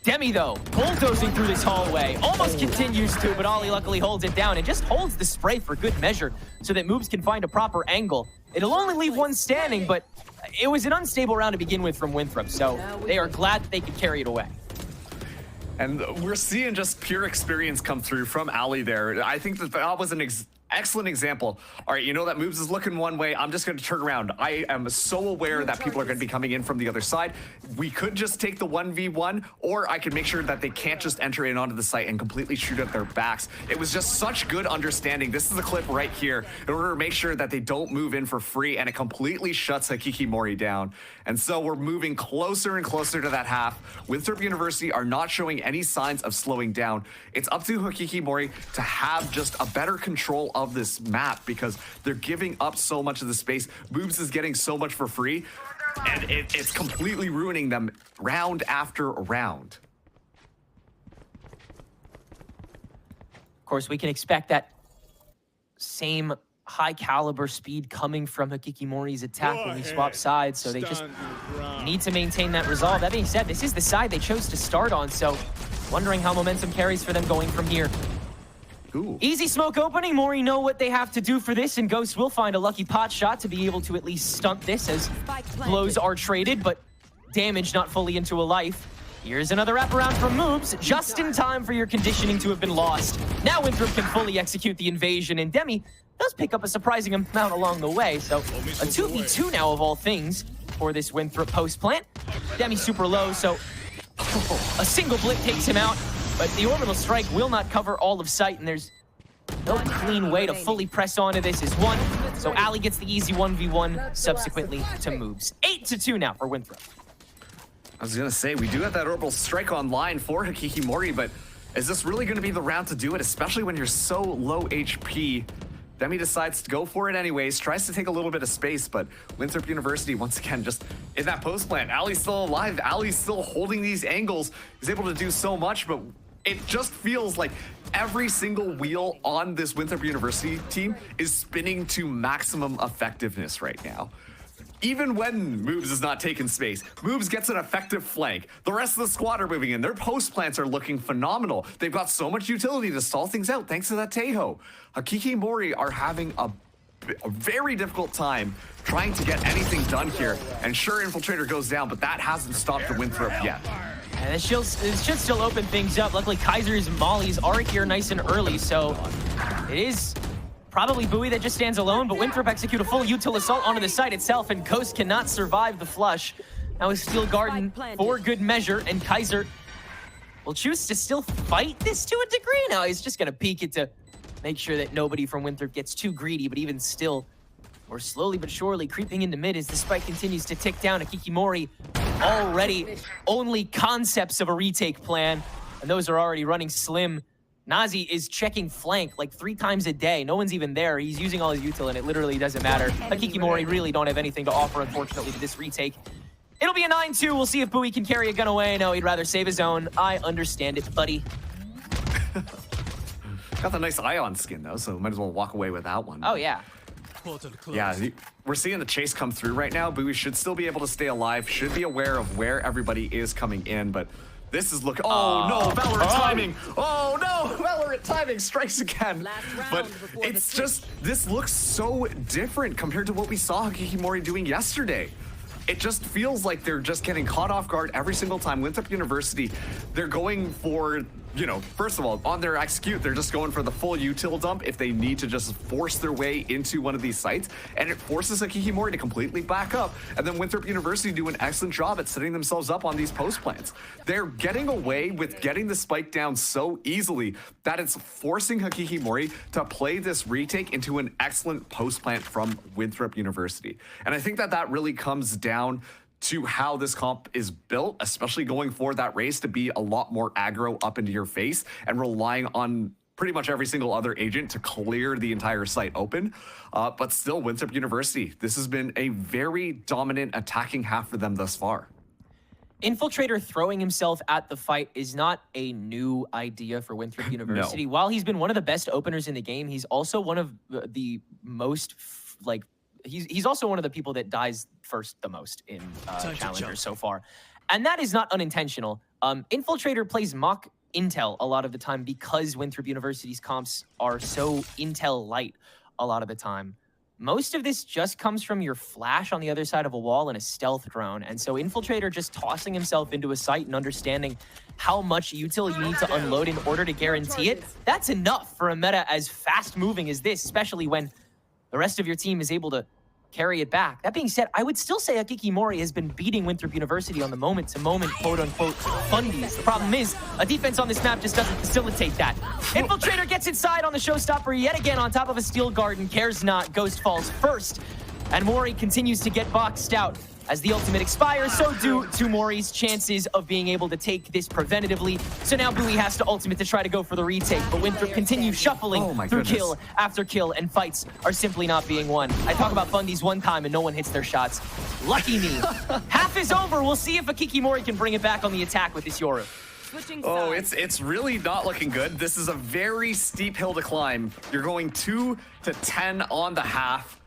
Demi, though, bulldozing through this hallway. Almost continues to, but Ollie luckily holds it down and just holds the spray for good measure so that Moobs can find a proper angle. It'll only leave one standing, but it was an unstable round to begin with from Winthrop, so they are glad that they could carry it away. And we're seeing just pure experience come through from Ali there. I think that was an excellent example. All right, you know that Moves is looking one way. I'm just going to turn around. I am so aware that people are going to be coming in from the other side. We could just take the 1v1, or I could make sure that they can't just enter in onto the site and completely shoot at their backs. It was just such good understanding. This is a clip right here in order to make sure that they don't move in for free, and it completely shuts MORI down. And so we're moving closer and closer to that half. Winthrop University are not showing any signs of slowing down. It's up to MORI to have just a better control of this map because they're giving up so much of the space. Boobs is getting so much for free, and it's completely ruining them round after round. Of course, we can expect that same high caliber speed coming from MORI's attack when we swap sides, so they just need to maintain that resolve. That being said, this is the side they chose to start on, so wondering how momentum carries for them going from here. Ooh. Easy smoke opening. MORI know what they have to do for this, and Ghost will find a lucky pot shot to be able to at least stunt this as blows are traded, but damage not fully into a life. Here's another wraparound from Moves, just in time for your conditioning to have been lost. Now Winthrop can fully execute the invasion, and Demi does pick up a surprising amount along the way, so a 2v2 now of all things for this Winthrop post plant. Demi super low, so a single blip takes him out, but the orbital strike will not cover all of sight, and there's no clean way to fully press onto this as one. So Ali gets the easy 1v1 subsequently to Moves. 8-2 now for Winthrop. I was gonna say, we do have that orbital strike online for MORI, but is this really gonna be the round to do it, especially when you're so low HP? Demi decides to go for it anyways, tries to take a little bit of space, but Winthrop University, once again, just in that post plant. Ali's still alive, Ali's still holding these angles, is able to do so much, but it just feels like every single wheel on this Winthrop University team is spinning to maximum effectiveness right now. Even when Moves is not taking space, Moves gets an effective flank. The rest of the squad are moving in. Their post plants are looking phenomenal. They've got so much utility to stall things out thanks to that Tejo. MORI are having a very difficult time trying to get anything done here. And sure, Infiltrator goes down, but that hasn't stopped the Winthrop yet. And it should still open things up. Luckily, Kaiser's mollies are here nice and early, so it is probably Bowie that just stands alone, but Winthrop execute a full util assault onto the site itself, and Ghost cannot survive the flush. Now is Steel Garden for good measure, and Kaiser will choose to still fight this to a degree. Now he's just gonna peek it to make sure that nobody from Winthrop gets too greedy, but even still, we're slowly but surely creeping into mid as the spike continues to tick down. MORI already only concepts of a retake plan, and those are already running slim. Nazi is checking flank like 3 times a day. No one's even there. He's using all his util, and it literally doesn't matter. MORI really don't have anything to offer, unfortunately, to this retake. It'll be a 9-2. We'll see if Bowie can carry a gun away. No, he'd rather save his own. I understand it, buddy. Got the nice Ion skin, though, so might as well walk away with that one. Oh, yeah. Yeah, we're seeing the chase come through right now. Bowie should still be able to stay alive, should be aware of where everybody is coming in, but this is looking... Oh, no, Valorant timing! Oh, no, Valorant timing strikes again! But it's just... This looks so different compared to what we saw MORI doing yesterday. It just feels like they're just getting caught off guard every single time. Winthrop University, they're going for, you know, first of all, on their execute, they're just going for the full util dump if they need to just force their way into one of these sites, and it forces MORI to completely back up, and then Winthrop University do an excellent job at setting themselves up on these post plants. They're getting away with getting the spike down so easily that it's forcing MORI to play this retake into an excellent post plant from Winthrop University. And I think that that really comes down to how this comp is built, especially going for that race to be a lot more aggro up into your face and relying on pretty much every single other agent to clear the entire site open. But still, Winthrop University, this has been a very dominant attacking half for them thus far. Infiltrator throwing himself at the fight is not a new idea for Winthrop University. No. While he's been one of the best openers in the game, he's also one of the most, he's also one of the people that dies first the most in Challengers so far. And that is not unintentional. Infiltrator plays mock intel a lot of the time because Winthrop University's comps are so intel light a lot of the time. most of this just comes from your flash on the other side of a wall and a stealth drone. And so Infiltrator just tossing himself into a site and understanding how much util you need to unload in order to guarantee it, that's enough for a meta as fast-moving as this, especially when the rest of your team is able to carry it back. That being said, I would still say Mori has been beating Winthrop University on the moment-to-moment, quote-unquote, fundies. The problem is, a defense on this map just doesn't facilitate that. Infiltrator gets inside on the showstopper yet again on top of a steel garden, cares not, Ghost falls first. And Mori continues to get boxed out. As the ultimate expires, so do Mori's chances of being able to take this preventatively. So now Bowie has to ultimate to try to go for the retake, but Winthrop continues shuffling through kill after kill, and fights are simply not being won. I talk about fundies one time and no one hits their shots. Lucky me. Half is over. We'll see if Mori can bring it back on the attack with this Yoru. Oh, it's really not looking good. This is a very steep hill to climb. You're going 2 to 10 on the half.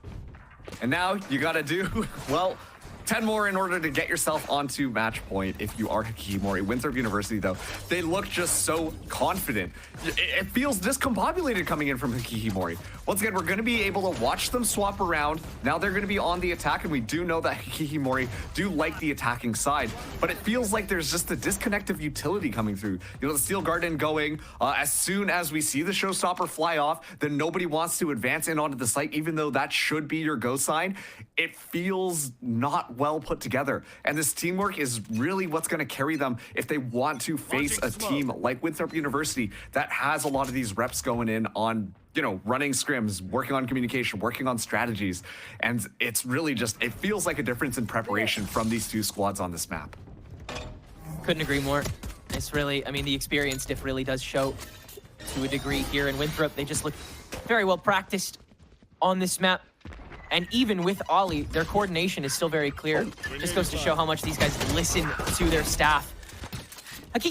And now you gotta do, well, 10 more in order to get yourself onto match point if you are Mori. Winthrop University, though, they look just so confident. It feels discombobulated coming in from Mori. Once again, we're going to be able to watch them swap around. Now they're going to be on the attack, and we do know that Mori do like the attacking side, but it feels like there's just a disconnect of utility coming through. You know, the Steel Garden going, as soon as we see the showstopper fly off, then nobody wants to advance in onto the site, even though that should be your go sign. It feels not well put together, and this teamwork is really what's going to carry them if they want to face a team like Winthrop University that has a lot of these reps going in on, you know, running scrims, working on communication, working on strategies, and it's really just, it feels like a difference in preparation from these two squads on this map. Couldn't agree more. It's really, I mean, the experience diff really does show to a degree here in Winthrop. They just look very well practiced on this map. And even with Ollie, their coordination is still very clear. Just goes to show how much these guys listen to their staff.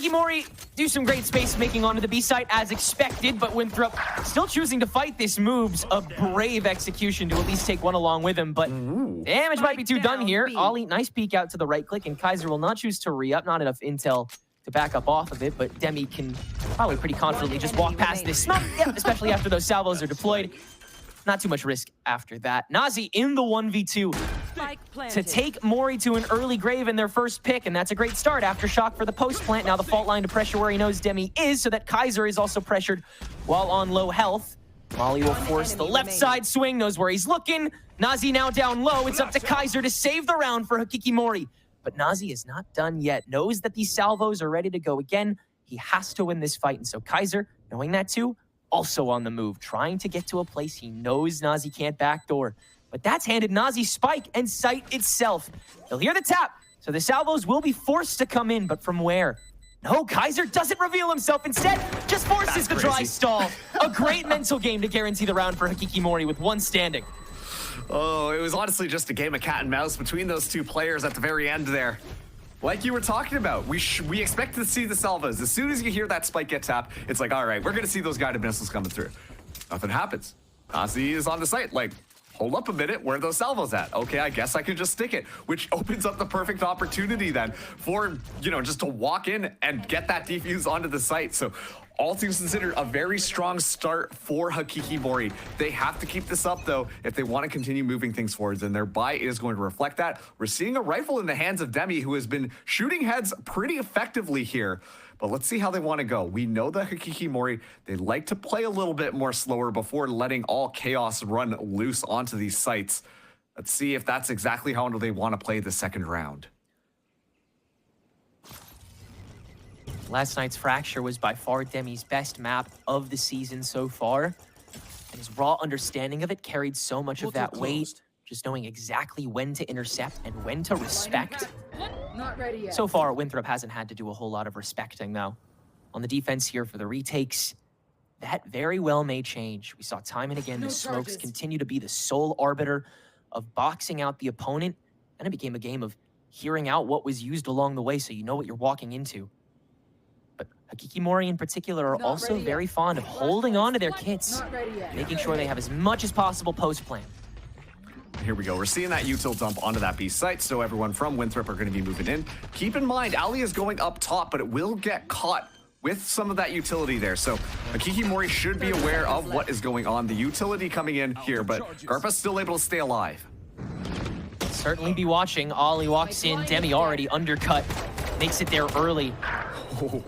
Mori do some great space making onto the B site as expected, but Winthrop still choosing to fight this moves. A brave execution to at least take one along with him, but damage might be too done here. Ollie, nice peek out to the right click, and Kaiser will not choose to re-up. Not enough intel to back up off of it, but Demi can probably pretty confidently just walk past this smoke, especially after those salvos are deployed. Not too much risk after that. Nazi in the 1v2 to take Mori to an early grave in their first pick, and that's a great start after shock for the post plant. Now the fault line to pressure where he knows Demi is, so that Kaiser is also pressured while on low health. Molly will force the left side swing, knows where he's looking. Nazi now down low. It's up to Kaiser to save the round for Mori. But Nazi is not done yet. Knows that these salvos are ready to go again. He has to win this fight, and so Kaiser, knowing that too, also on the move, trying to get to a place he knows Nazi can't backdoor. But that's handed Nazi spike and site itself. He'll hear the tap, so the salvos will be forced to come in, but from where? No, Kaiser doesn't reveal himself. Instead, just forces the dry stall. A great mental game to guarantee the round for Mori with one standing. Oh, it was honestly just a game of cat and mouse between those two players at the very end there. Like you were talking about, we expect to see the salvos. As soon as you hear that spike get tapped, it's like, all right, we're going to see those guided missiles coming through. Nothing happens. Nazi is on the site, like, hold up a minute, where are those salvos at? Okay, I guess I can just stick it, which opens up the perfect opportunity then for, you know, just to walk in and get that defuse onto the site. So all things considered, a very strong start for Mori. They have to keep this up, though, if they want to continue moving things forwards, and their buy is going to reflect that. We're seeing a rifle in the hands of Demi, who has been shooting heads pretty effectively here. But let's see how they want to go. We know that Mori, they like to play a little bit more slower before letting all chaos run loose onto these sites. Let's see if that's exactly how they want to play the second round. Last night's Fracture was by far Demi's best map of the season so far, and his raw understanding of it carried so much of that weight, just knowing exactly when to intercept and when to respect. Not ready yet. So far, Winthrop hasn't had to do a whole lot of respecting, though. On the defense here for the retakes, that very well may change. We saw time and again the smokes continue to be the sole arbiter of boxing out the opponent, and it became a game of hearing out what was used along the way so you know what you're walking into. But Mori in particular are also very fond of holding on to their kits, making sure they have as much as possible post-plan. Here we go. We're seeing that util dump onto that B site, so everyone from Winthrop are going to be moving in. Keep in mind, Ali is going up top, but it will get caught with some of that utility there. So Hikikomori should be aware of what is going on. The utility coming in here, but Garpa's still able to stay alive. Certainly be watching. Ollie walks in, Demi already undercut, makes it there early.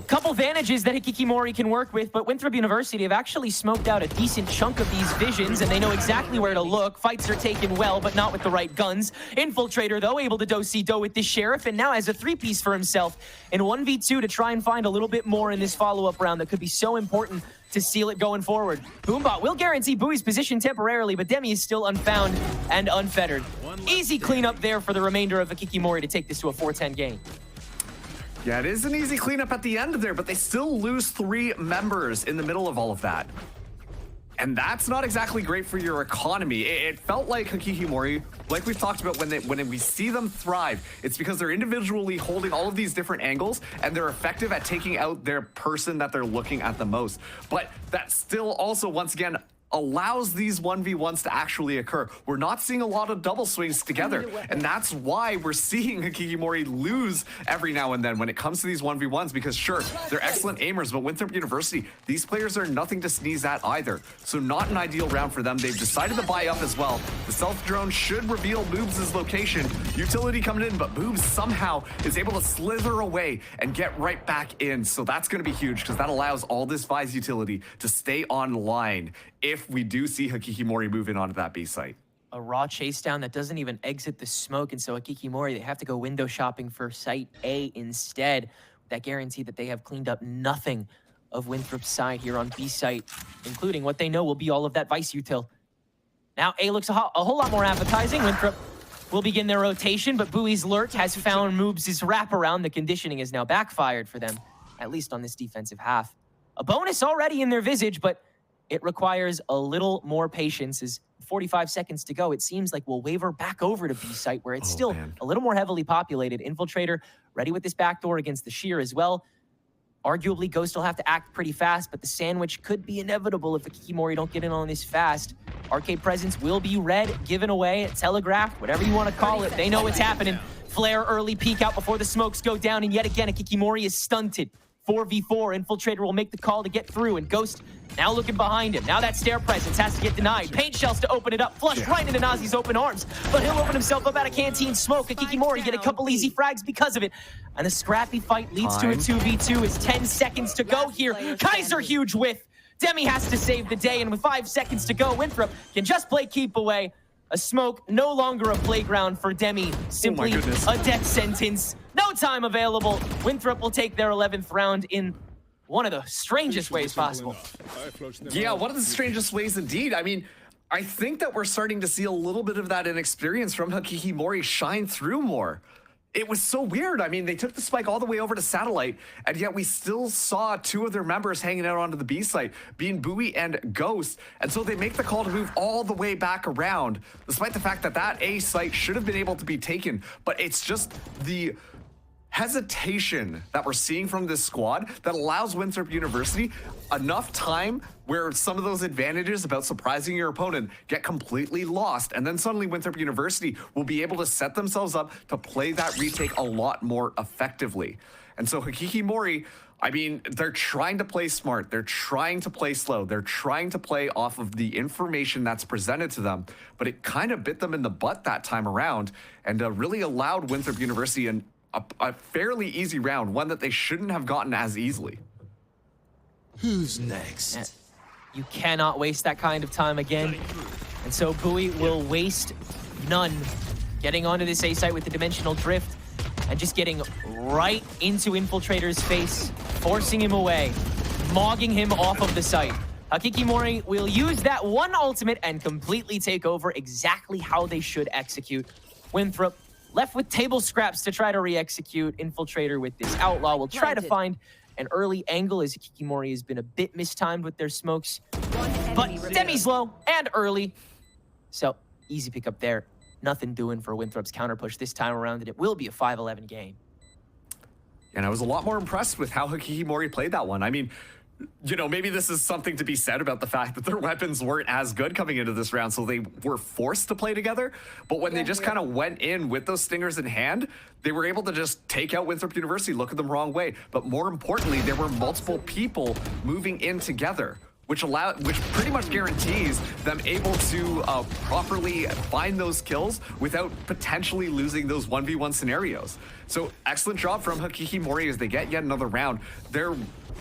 Couple advantages that Hikikomori can work with, but Winthrop University have actually smoked out a decent chunk of these visions, and they know exactly where to look. Fights are taken well, but not with the right guns. Infiltrator, though, able to do-see-do with this Sheriff, and now has a 3-piece for himself in 1v2 to try and find a little bit more in this follow-up round that could be so important to seal it going forward. Boombot will guarantee Bui's position temporarily, but Demi is still unfound and unfettered. Easy cleanup there for the remainder of Hikikomori to take this to a 4-10 game. Yeah, it is an easy cleanup at the end there, but they still lose 3 members in the middle of all of that. And that's not exactly great for your economy. It felt like Hikikomori, like we've talked about, when we see them thrive, it's because they're individually holding all of these different angles and they're effective at taking out their person that they're looking at the most. But that still also, once again, allows these 1v1s to actually occur. We're not seeing a lot of double swings together, and that's why we're seeing Hikikomori lose every now and then when it comes to these 1v1s, because sure, they're excellent aimers, but Winthrop University, these players are nothing to sneeze at either. So not an ideal round for them. They've decided to buy up as well. The stealth drone should reveal Boobs' location. Utility coming in, but Boobs somehow is able to slither away and get right back in. So that's going to be huge, because that allows all this Vi's utility to stay online if we do see Hikikomori move in onto that B site. A raw chase down that doesn't even exit the smoke, and so Hikikomori, they have to go window shopping for site A instead. That guarantee that they have cleaned up nothing of Winthrop's side here on B site, including what they know will be all of that Vice util. Now A looks a whole lot more appetizing. Winthrop will begin their rotation, but Bui's lurk has found Moobs' wraparound. The conditioning is now backfired for them, at least on this defensive half. A bonus already in their visage, but it requires a little more patience. As 45 seconds to go, it seems like we'll waver back over to B site, where it's still a little more heavily populated. Infiltrator ready with this backdoor against the Sheer as well. Arguably, Ghost will have to act pretty fast, but the sandwich could be inevitable if the Hikikomori don't get in on this fast. Arcade presence will be read, given away, telegraphed, whatever you want to call it. They know what's happening. Flare early peek out before the smokes go down, and yet again, Hikikomori is stunted. 4v4, Infiltrator will make the call to get through, and Ghost now looking behind him. Now that stare presence has to get denied. Paint shells to open it up, flush right into Nazi's open arms, but he'll open himself up out of canteen smoke. Hikikomori get a couple easy frags because of it, and the scrappy fight leads to a 2v2 as 10 seconds to go here. Kaiser huge whiff. Demi has to save the day, and with 5 seconds to go, Winthrop can just play keep away. A smoke, no longer a playground for Demi, simply a death sentence. No time available. Winthrop will take their 11th round in one of the strangest ways possible. Yeah, one of the strangest ways indeed. I mean, I think that we're starting to see a little bit of that inexperience from Hikikomori shine through more. It was so weird. I mean, they took the spike all the way over to Satellite, and yet we still saw 2 of their members hanging out onto the B site, being Bui and Ghost. And so they make the call to move all the way back around, despite the fact that that A site should have been able to be taken. But it's just the hesitation that we're seeing from this squad that allows Winthrop University enough time where some of those advantages about surprising your opponent get completely lost, and then suddenly Winthrop University will be able to set themselves up to play that retake a lot more effectively. And so Hikikomori, I mean, they're trying to play smart, they're trying to play slow, they're trying to play off of the information that's presented to them, but it kind of bit them in the butt that time around, and really allowed Winthrop University a fairly easy round, one that they shouldn't have gotten as easily. Who's next? Yeah. You cannot waste that kind of time again. And so Bui will waste none. Getting onto this A site with the dimensional drift and just getting right into Infiltrator's face, forcing him away, mogging him off of the site. Hikikomori will use that one ultimate and completely take over exactly how they should execute. Winthrop left with table scraps to try to re-execute. Infiltrator with this Outlaw will try to find an early angle, as Hikikomori has been a bit mistimed with their smokes. But Demi's low and early, so easy pick up there. Nothing doing for Winthrop's counter push this time around, and it will be a 5-11 game. And I was a lot more impressed with how Hikikomori played that one. I mean, you know, maybe this is something to be said about the fact that their weapons weren't as good coming into this round, so they were forced to play together. But when they just kind of went in with those stingers in hand, they were able to just take out Winthrop University, look at them wrong way. But more importantly, there were multiple people moving in together, which pretty much guarantees them able to properly find those kills without potentially losing those 1v1 scenarios. So excellent job from Hikikomori as they get yet another round.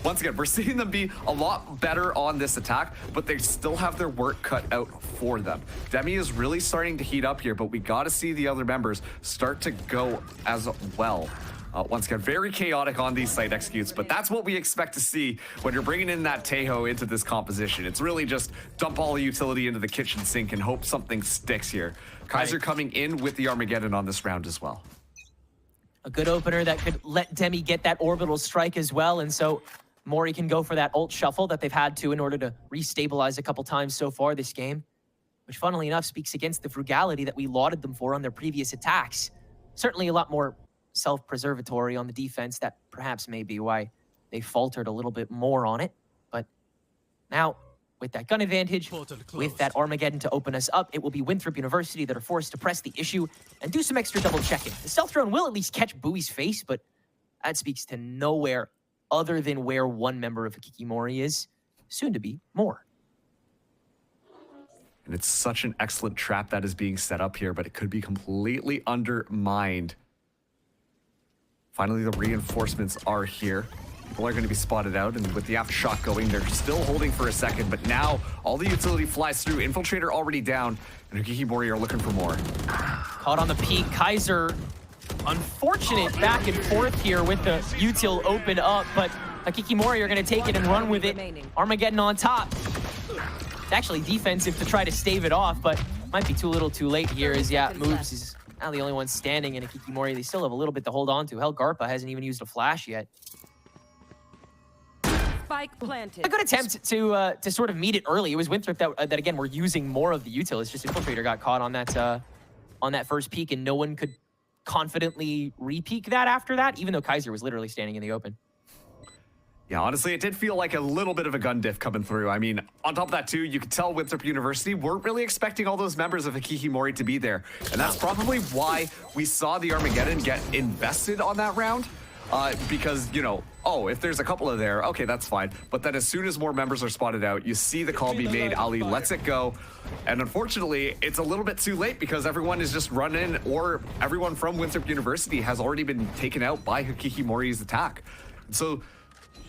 Once again, we're seeing them be a lot better on this attack, but they still have their work cut out for them. Demi is really starting to heat up here, but we got to see the other members start to go as well. Once again, very chaotic on these site executes, but that's what we expect to see when you're bringing in that Tejo into this composition. It's really just dump all the utility into the kitchen sink and hope something sticks here. Kaiser coming in with the Armageddon on this round as well. A good opener that could let Demi get that orbital strike as well, and so MORI can go for that ult shuffle that they've had to in order to restabilize a couple times so far this game, which funnily enough speaks against the frugality that we lauded them for on their previous attacks. Certainly a lot more self-preservatory on the defense. That perhaps may be why they faltered a little bit more on it. But now, with that gun advantage, with that Armageddon to open us up, it will be Winthrop University that are forced to press the issue and do some extra double checking. The stealth drone will at least catch Bui's face, but that speaks to nowhere other than where one member of Hikikomori is, soon to be more. And it's such an excellent trap that is being set up here, but it could be completely undermined. Finally, the reinforcements are here. People are going to be spotted out, and with the aftershock going, they're still holding for a second, but now all the utility flies through. Infiltrator already down, and Hikikomori are looking for more. Caught on the peak. Kaiser, unfortunate back and forth here with the util open up, but Hikikomori are going to take it and run with it. Armageddon on top. It's actually defensive to try to stave it off, but might be too little too late here as, Moves is now the only one standing, and Hikikomori, they still have a little bit to hold on to. Hell, Garpa hasn't even used a flash yet. Spike planted. A good attempt to sort of meet it early. It was Winthrop that again, were using more of the util. It's just Infiltrator got caught on that first peak, and no one could confidently re-peak that after that, even though Kaiser was literally standing in the open. Yeah, honestly, it did feel like a little bit of a gun diff coming through. I mean, on top of that, too, you could tell Winthrop University weren't really expecting all those members of Hikikomori to be there. And that's probably why we saw the Armageddon get invested on that round. Because, you know, oh, if there's a couple of there, okay, that's fine. But then as soon as more members are spotted out, you see the call be made. Ali lets it go. And unfortunately, it's a little bit too late because everyone is just run in, or everyone from Winthrop University has already been taken out by Hikikomori's attack. So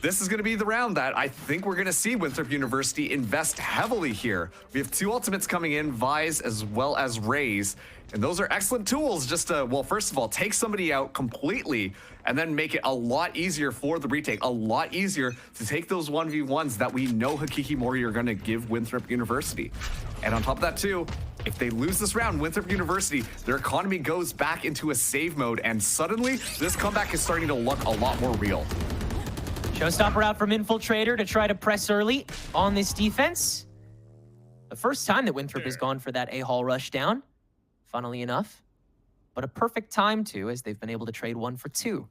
this is going to be the round that I think we're going to see Winthrop University invest heavily here. We have two ultimates coming in, Vise as well as Raze. And those are excellent tools just to, well, first of all, take somebody out completely and then make it a lot easier for the retake, a lot easier to take those 1v1s that we know Hikikomori are going to give Winthrop University. And on top of that, too, if they lose this round, Winthrop University, their economy goes back into a save mode, and suddenly this comeback is starting to look a lot more real. Showstopper out from Infiltrator to try to press early on this defense. The first time that Winthrop has gone for that A-Hall rush down, funnily enough. But a perfect time to, as they've been able to trade 1 for 2.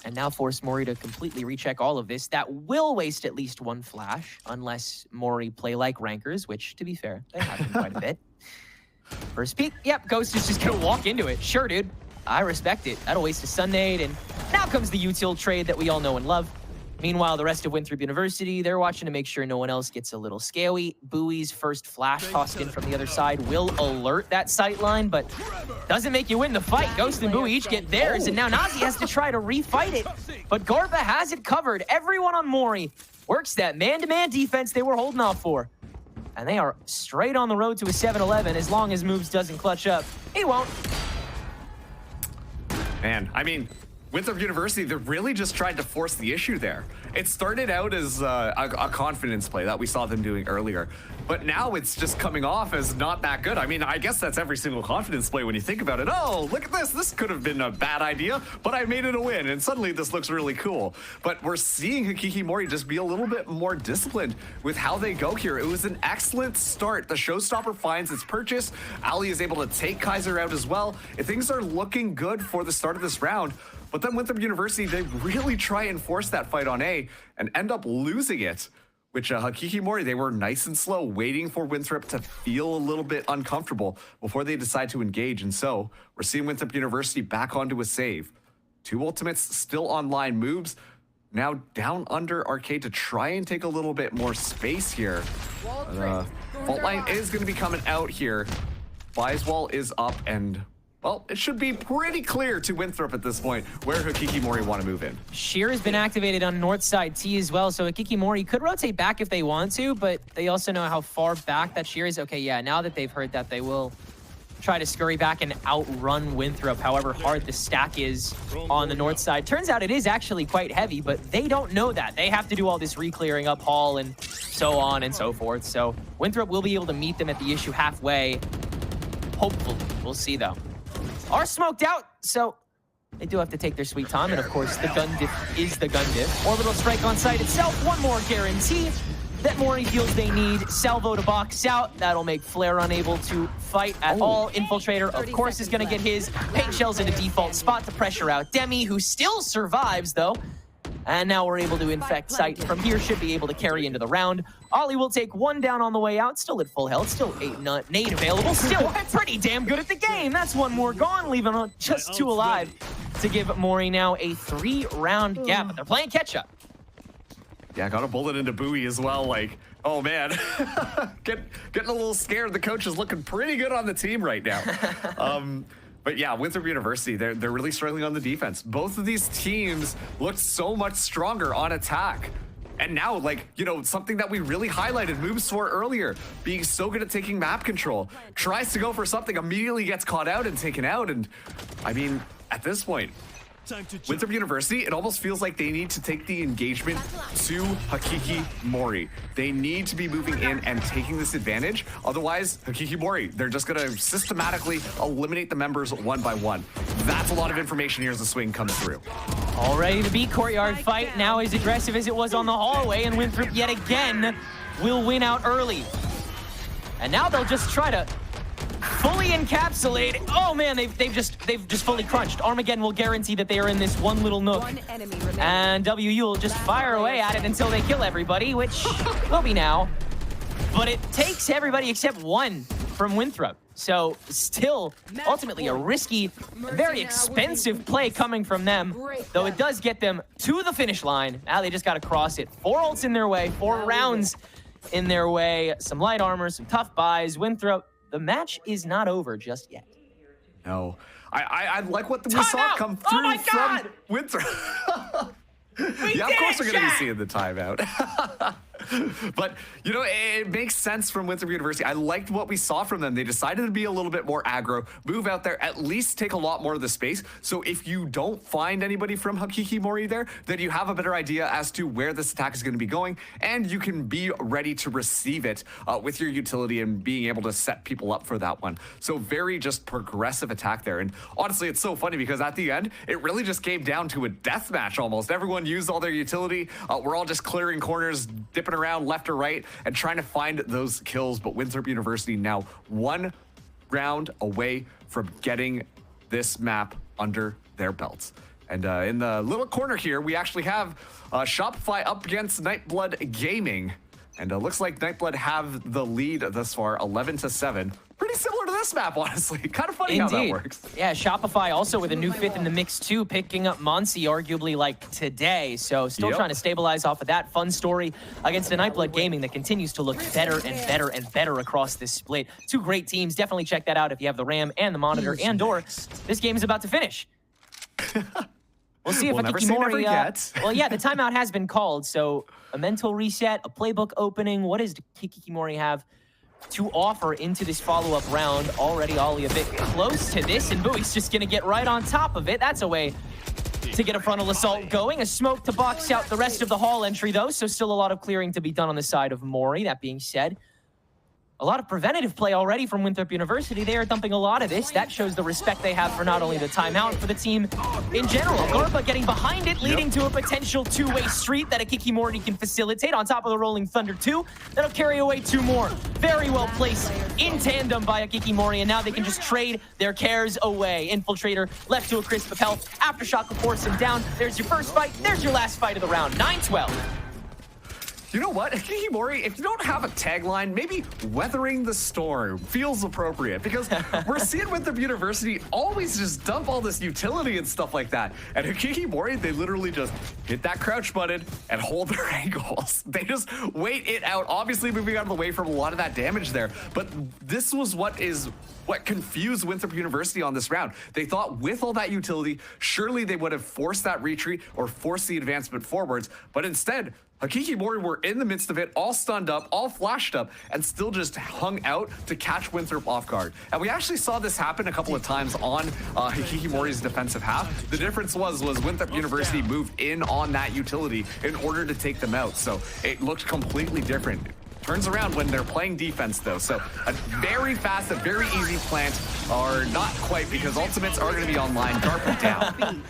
And now force MORI to completely recheck all of this. That will waste at least 1 flash, unless MORI play like rankers, which, to be fair, they have been quite a bit. First peek, yep, Ghost is just gonna walk into it. Sure, dude, I respect it. That'll waste a stun nade, and now comes the util trade that we all know and love. Meanwhile, the rest of Winthrop University, they're watching to make sure no one else gets a little scary. Bui's first flash tossed in from the other side will alert that sight line, but doesn't make you win the fight. Ghost and Bui each get theirs, and now Nazi has to try to refight it. But Garpa has it covered. Everyone on MORI works that man-to-man defense they were holding off for. And they are straight on the road to a 7-11 as long as Moves doesn't clutch up. He won't. Man, I mean, Winthrop University, they really just tried to force the issue there. It started out as a confidence play that we saw them doing earlier, but now it's just coming off as not that good. I mean, I guess that's every single confidence play when you think about it. Oh, look at this. This could have been a bad idea, but I made it a win, and suddenly this looks really cool. But we're seeing Hikikomori just be a little bit more disciplined with how they go here. It was an excellent start. The Showstopper finds its purchase. Ali is able to take Kaiser out as well. Things are looking good for the start of this round. But then Winthrop University, they really try and force that fight on A and end up losing it. Which Hikikomori, they were nice and slow, waiting for Winthrop to feel a little bit uncomfortable before they decide to engage. And so we're seeing Winthrop University back onto a save. 2 ultimates still online. Moves now down under Arcade to try and take a little bit more space here. Fault line is going to be coming out here. Buys wall is up, and well, it should be pretty clear to Winthrop at this point where Hikikomori want to move in. Sheer has been activated on north side T as well, so Hikikomori could rotate back if they want to, but they also know how far back that Sheer is. Okay, yeah, now that they've heard that, they will try to scurry back and outrun Winthrop, however hard the stack is on the north side. Turns out it is actually quite heavy, but they don't know that. They have to do all this re-clearing up hall and so on and so forth. So Winthrop will be able to meet them at the issue halfway. Hopefully. We'll see, though. Are smoked out, so they do have to take their sweet time, and of course the gun diff is the gun diff. Orbital strike on site itself, one more guarantee that MORI feels they need. Salvo to box out, that'll make Flare unable to fight at all. Infiltrator, of course, is gonna get his. Paint shells in a default spot to pressure out Demi, who still survives though. And now we're able to infect site from here, should be able to carry into the round. Ollie will take 1 down on the way out, still at full health, still 8 nade available, still pretty damn good at the game. That's 1 more gone, leaving just 2 alive to give MORI now a 3-round gap, but they're playing catch up. Yeah, got a bullet into Bowie as well, like, oh man. Getting a little scared. The coach is looking pretty good on the team right now. But yeah, Winthrop University, they're really struggling on the defense. Both of these teams looked so much stronger on attack. And now, like, you know, something that we really highlighted, moves for earlier, being so good at taking map control, tries to go for something, immediately gets caught out and taken out. And I mean, at this point, Winthrop University, it almost feels like they need to take the engagement to Hikikomori. They need to be moving in and taking this advantage. Otherwise, Hikikomori, they're just going to systematically eliminate the members 1 by 1. That's a lot of information here as the swing comes through. All ready to beat Courtyard fight, now as aggressive as it was on the hallway, and Winthrop yet again will win out early. And now they'll just try to fully encapsulate. Oh man, they've just fully crunched. Armageddon will guarantee that they are in this one little nook. And WU will just fire away at it until they kill everybody, which will be now. But it takes everybody except 1 from Winthrop. So still ultimately a risky, very expensive play coming from them, though it does get them to the finish line. Now they just got to cross it. 4 ults in their way, 4 rounds in their way, some light armor, some tough buys. Winthrop, the match is not over just yet. No. I like what we saw come through from Winthrop. Yeah, of course we're going to be seeing the timeout. But, you know, it makes sense from Winthrop University. I liked what we saw from them. They decided to be a little bit more aggro, move out there, at least take a lot more of the space. So if you don't find anybody from Hikikomori there, then you have a better idea as to where this attack is going to be going, and you can be ready to receive it with your utility and being able to set people up for that one. So very just progressive attack there. And honestly, it's so funny because at the end, it really just came down to a death match almost. Everyone used all their utility. We're all just clearing corners, dipping around left or right and trying to find those kills. But Winthrop University now 1 round away from getting this map under their belts. And in the little corner here, we actually have Shopify up against Nightblood Gaming. And it looks like Nightblood have the lead thus far, 11-7. Pretty similar to this map, honestly. Kind of funny how that works. Yeah, Shopify also with a new 5th in the mix too, picking up Monsi arguably like today. So still trying to stabilize off of that fun story against a Nightblood Gaming that continues to look better and better and better across this split. 2 great teams. Definitely check that out if you have the RAM and the monitor and or this game is about to finish. We'll see if Hikikomori... well, yeah, the timeout has been called, so a mental reset, a playbook opening. What does Hikikomori have to offer into this follow-up round? Already Ollie a bit close to this, and Bowie's just going to get right on top of it. That's a way to get a frontal assault going. A smoke to box out the rest of the hall entry, though, so still a lot of clearing to be done on the side of MORI. That being said, a lot of preventative play already from Winthrop University. They are dumping a lot of this. That shows the respect they have for not only the timeout, for the team in general. Garba getting behind it, leading to a potential two-way street that Akiki can facilitate on top of the Rolling Thunder 2. That'll carry away 2 more. Very well placed in tandem by Akiki, and now they can just trade their cares away. Infiltrator left to a crisp of health. Aftershock will force him down. There's your first fight. There's your last fight of the round. 9-12. You know what, Hikimori, if you don't have a tagline, maybe weathering the storm feels appropriate, because we're seeing Winthrop University always just dump all this utility and stuff like that. And Hikimori, they literally just hit that crouch button and hold their ankles. They just wait it out, obviously moving out of the way from a lot of that damage there. But this was what confused Winthrop University on this round. They thought with all that utility, surely they would have forced that retreat or forced the advancement forwards, but instead, Hikimori were in the midst of it, all stunned up, all flashed up, and still just hung out to catch Winthrop off guard. And we actually saw this happen a couple of times on Hikimori's defensive half. The difference was Winthrop University moved in on that utility in order to take them out. So it looked completely different. Turns around when they're playing defense, though. So a very fast, a very easy plant, or not quite, because ultimates are going to be online. DARPA down.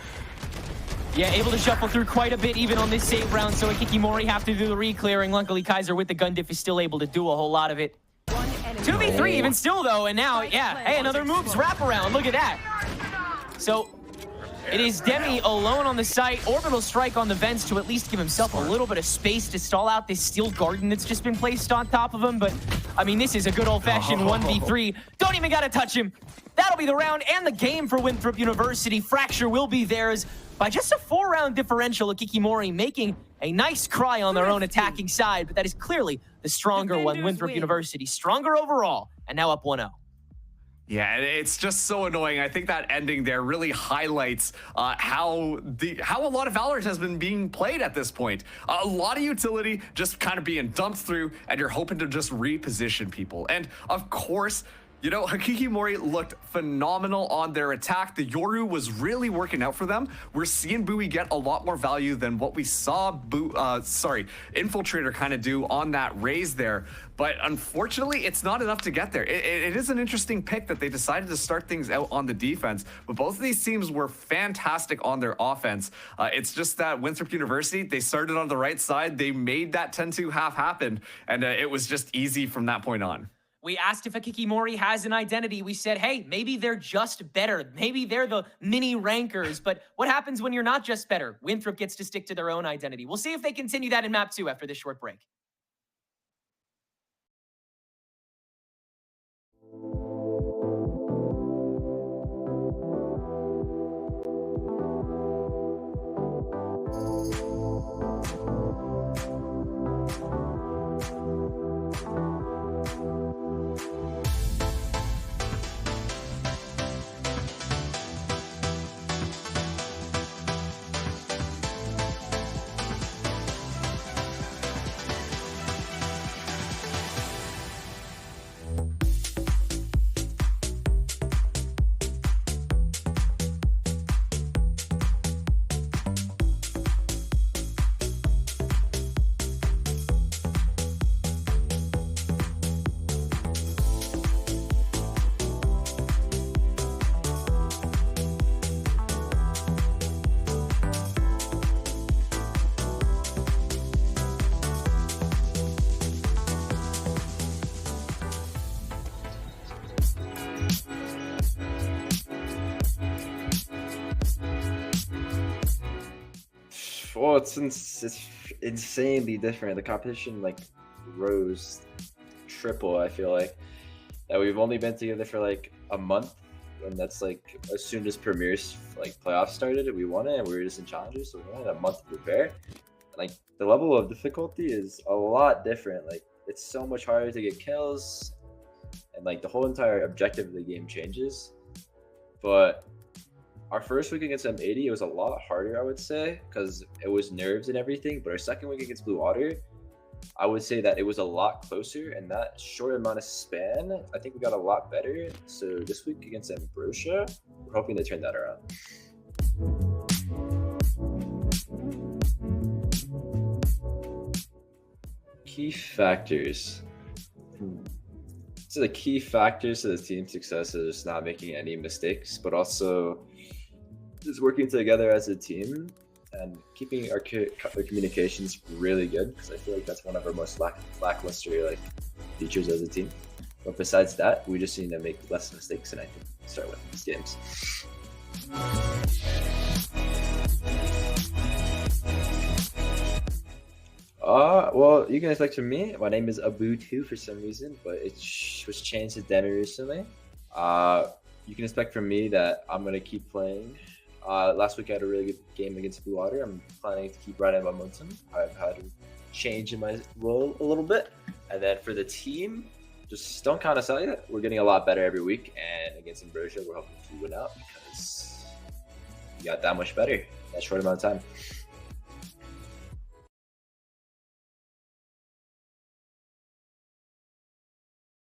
Yeah, able to shuffle through quite a bit even on this save round, so Akiki have to do the re-clearing. Luckily, Kaiser with the gun diff is still able to do a whole lot of it. 2v3 even still, though, and now, yeah, hey, another moves wraparound. Look at that. So it is Demi alone on the site. Orbital strike on the vents to at least give himself a little bit of space to stall out this steel garden that's just been placed on top of him. But, I mean, this is a good old-fashioned 1v3. Don't even got to touch him. That'll be the round and the game for Winthrop University. Fracture will be theirs by just a 4-round differential. Akiki making a nice cry on their own attacking side, but that is clearly the stronger one. Winthrop University stronger overall, and now up 1-0. Yeah, it's just so annoying. I think that ending there really highlights how a lot of Valorant has been being played at this point. A lot of utility just kind of being dumped through, and you're hoping to just reposition people. And of course, you know, Hikimori looked phenomenal on their attack. The Yoru was really working out for them. We're seeing Bowie get a lot more value than what we saw Infiltrator kind of do on that raise there. But unfortunately, it's not enough to get there. It is an interesting pick that they decided to start things out on the defense, but both of these teams were fantastic on their offense. It's just that Winthrop University, they started on the right side. They made that 10-2 half happen, and it was just easy from that point on. We asked if Akiki has an identity. We said, hey, maybe they're just better. Maybe they're the mini rankers. But what happens when you're not just better? Winthrop gets to stick to their own identity. We'll see if they continue that in map 2 after this short break. Well, it's insanely different. The competition like rose triple. I feel like that we've only been together for like a month, and that's like as soon as Premier's like playoffs started, we won it, and we were just in Challengers, so we only had a month to prepare. Like the level of difficulty is a lot different. Like it's so much harder to get kills, and like the whole entire objective of the game changes. But our first week against M80, it was a lot harder, I would say, because it was nerves and everything. But our second week against Blue Water, I would say that it was a lot closer. And that short amount of span, I think we got a lot better. So this week against Ambrosia, we're hoping to turn that around. Key factors. So the key factors to the team success is just not making any mistakes, but also just working together as a team and keeping our communications really good, because I feel like that's one of our most lackluster like features as a team. But besides that, we just need to make less mistakes, and I think start winning these games. Well, you can expect from me. My name is Abu2 for some reason, but it was changed to Demi recently. You can expect from me that I'm gonna keep playing. Last week I had a really good game against Blue Water. I'm planning to keep riding momentum. I've had a change in my role a little bit, and then for the team, just don't count us out yet. We're getting a lot better every week, and against Ambrosia, we're hoping to win out because we got that much better in that short amount of time.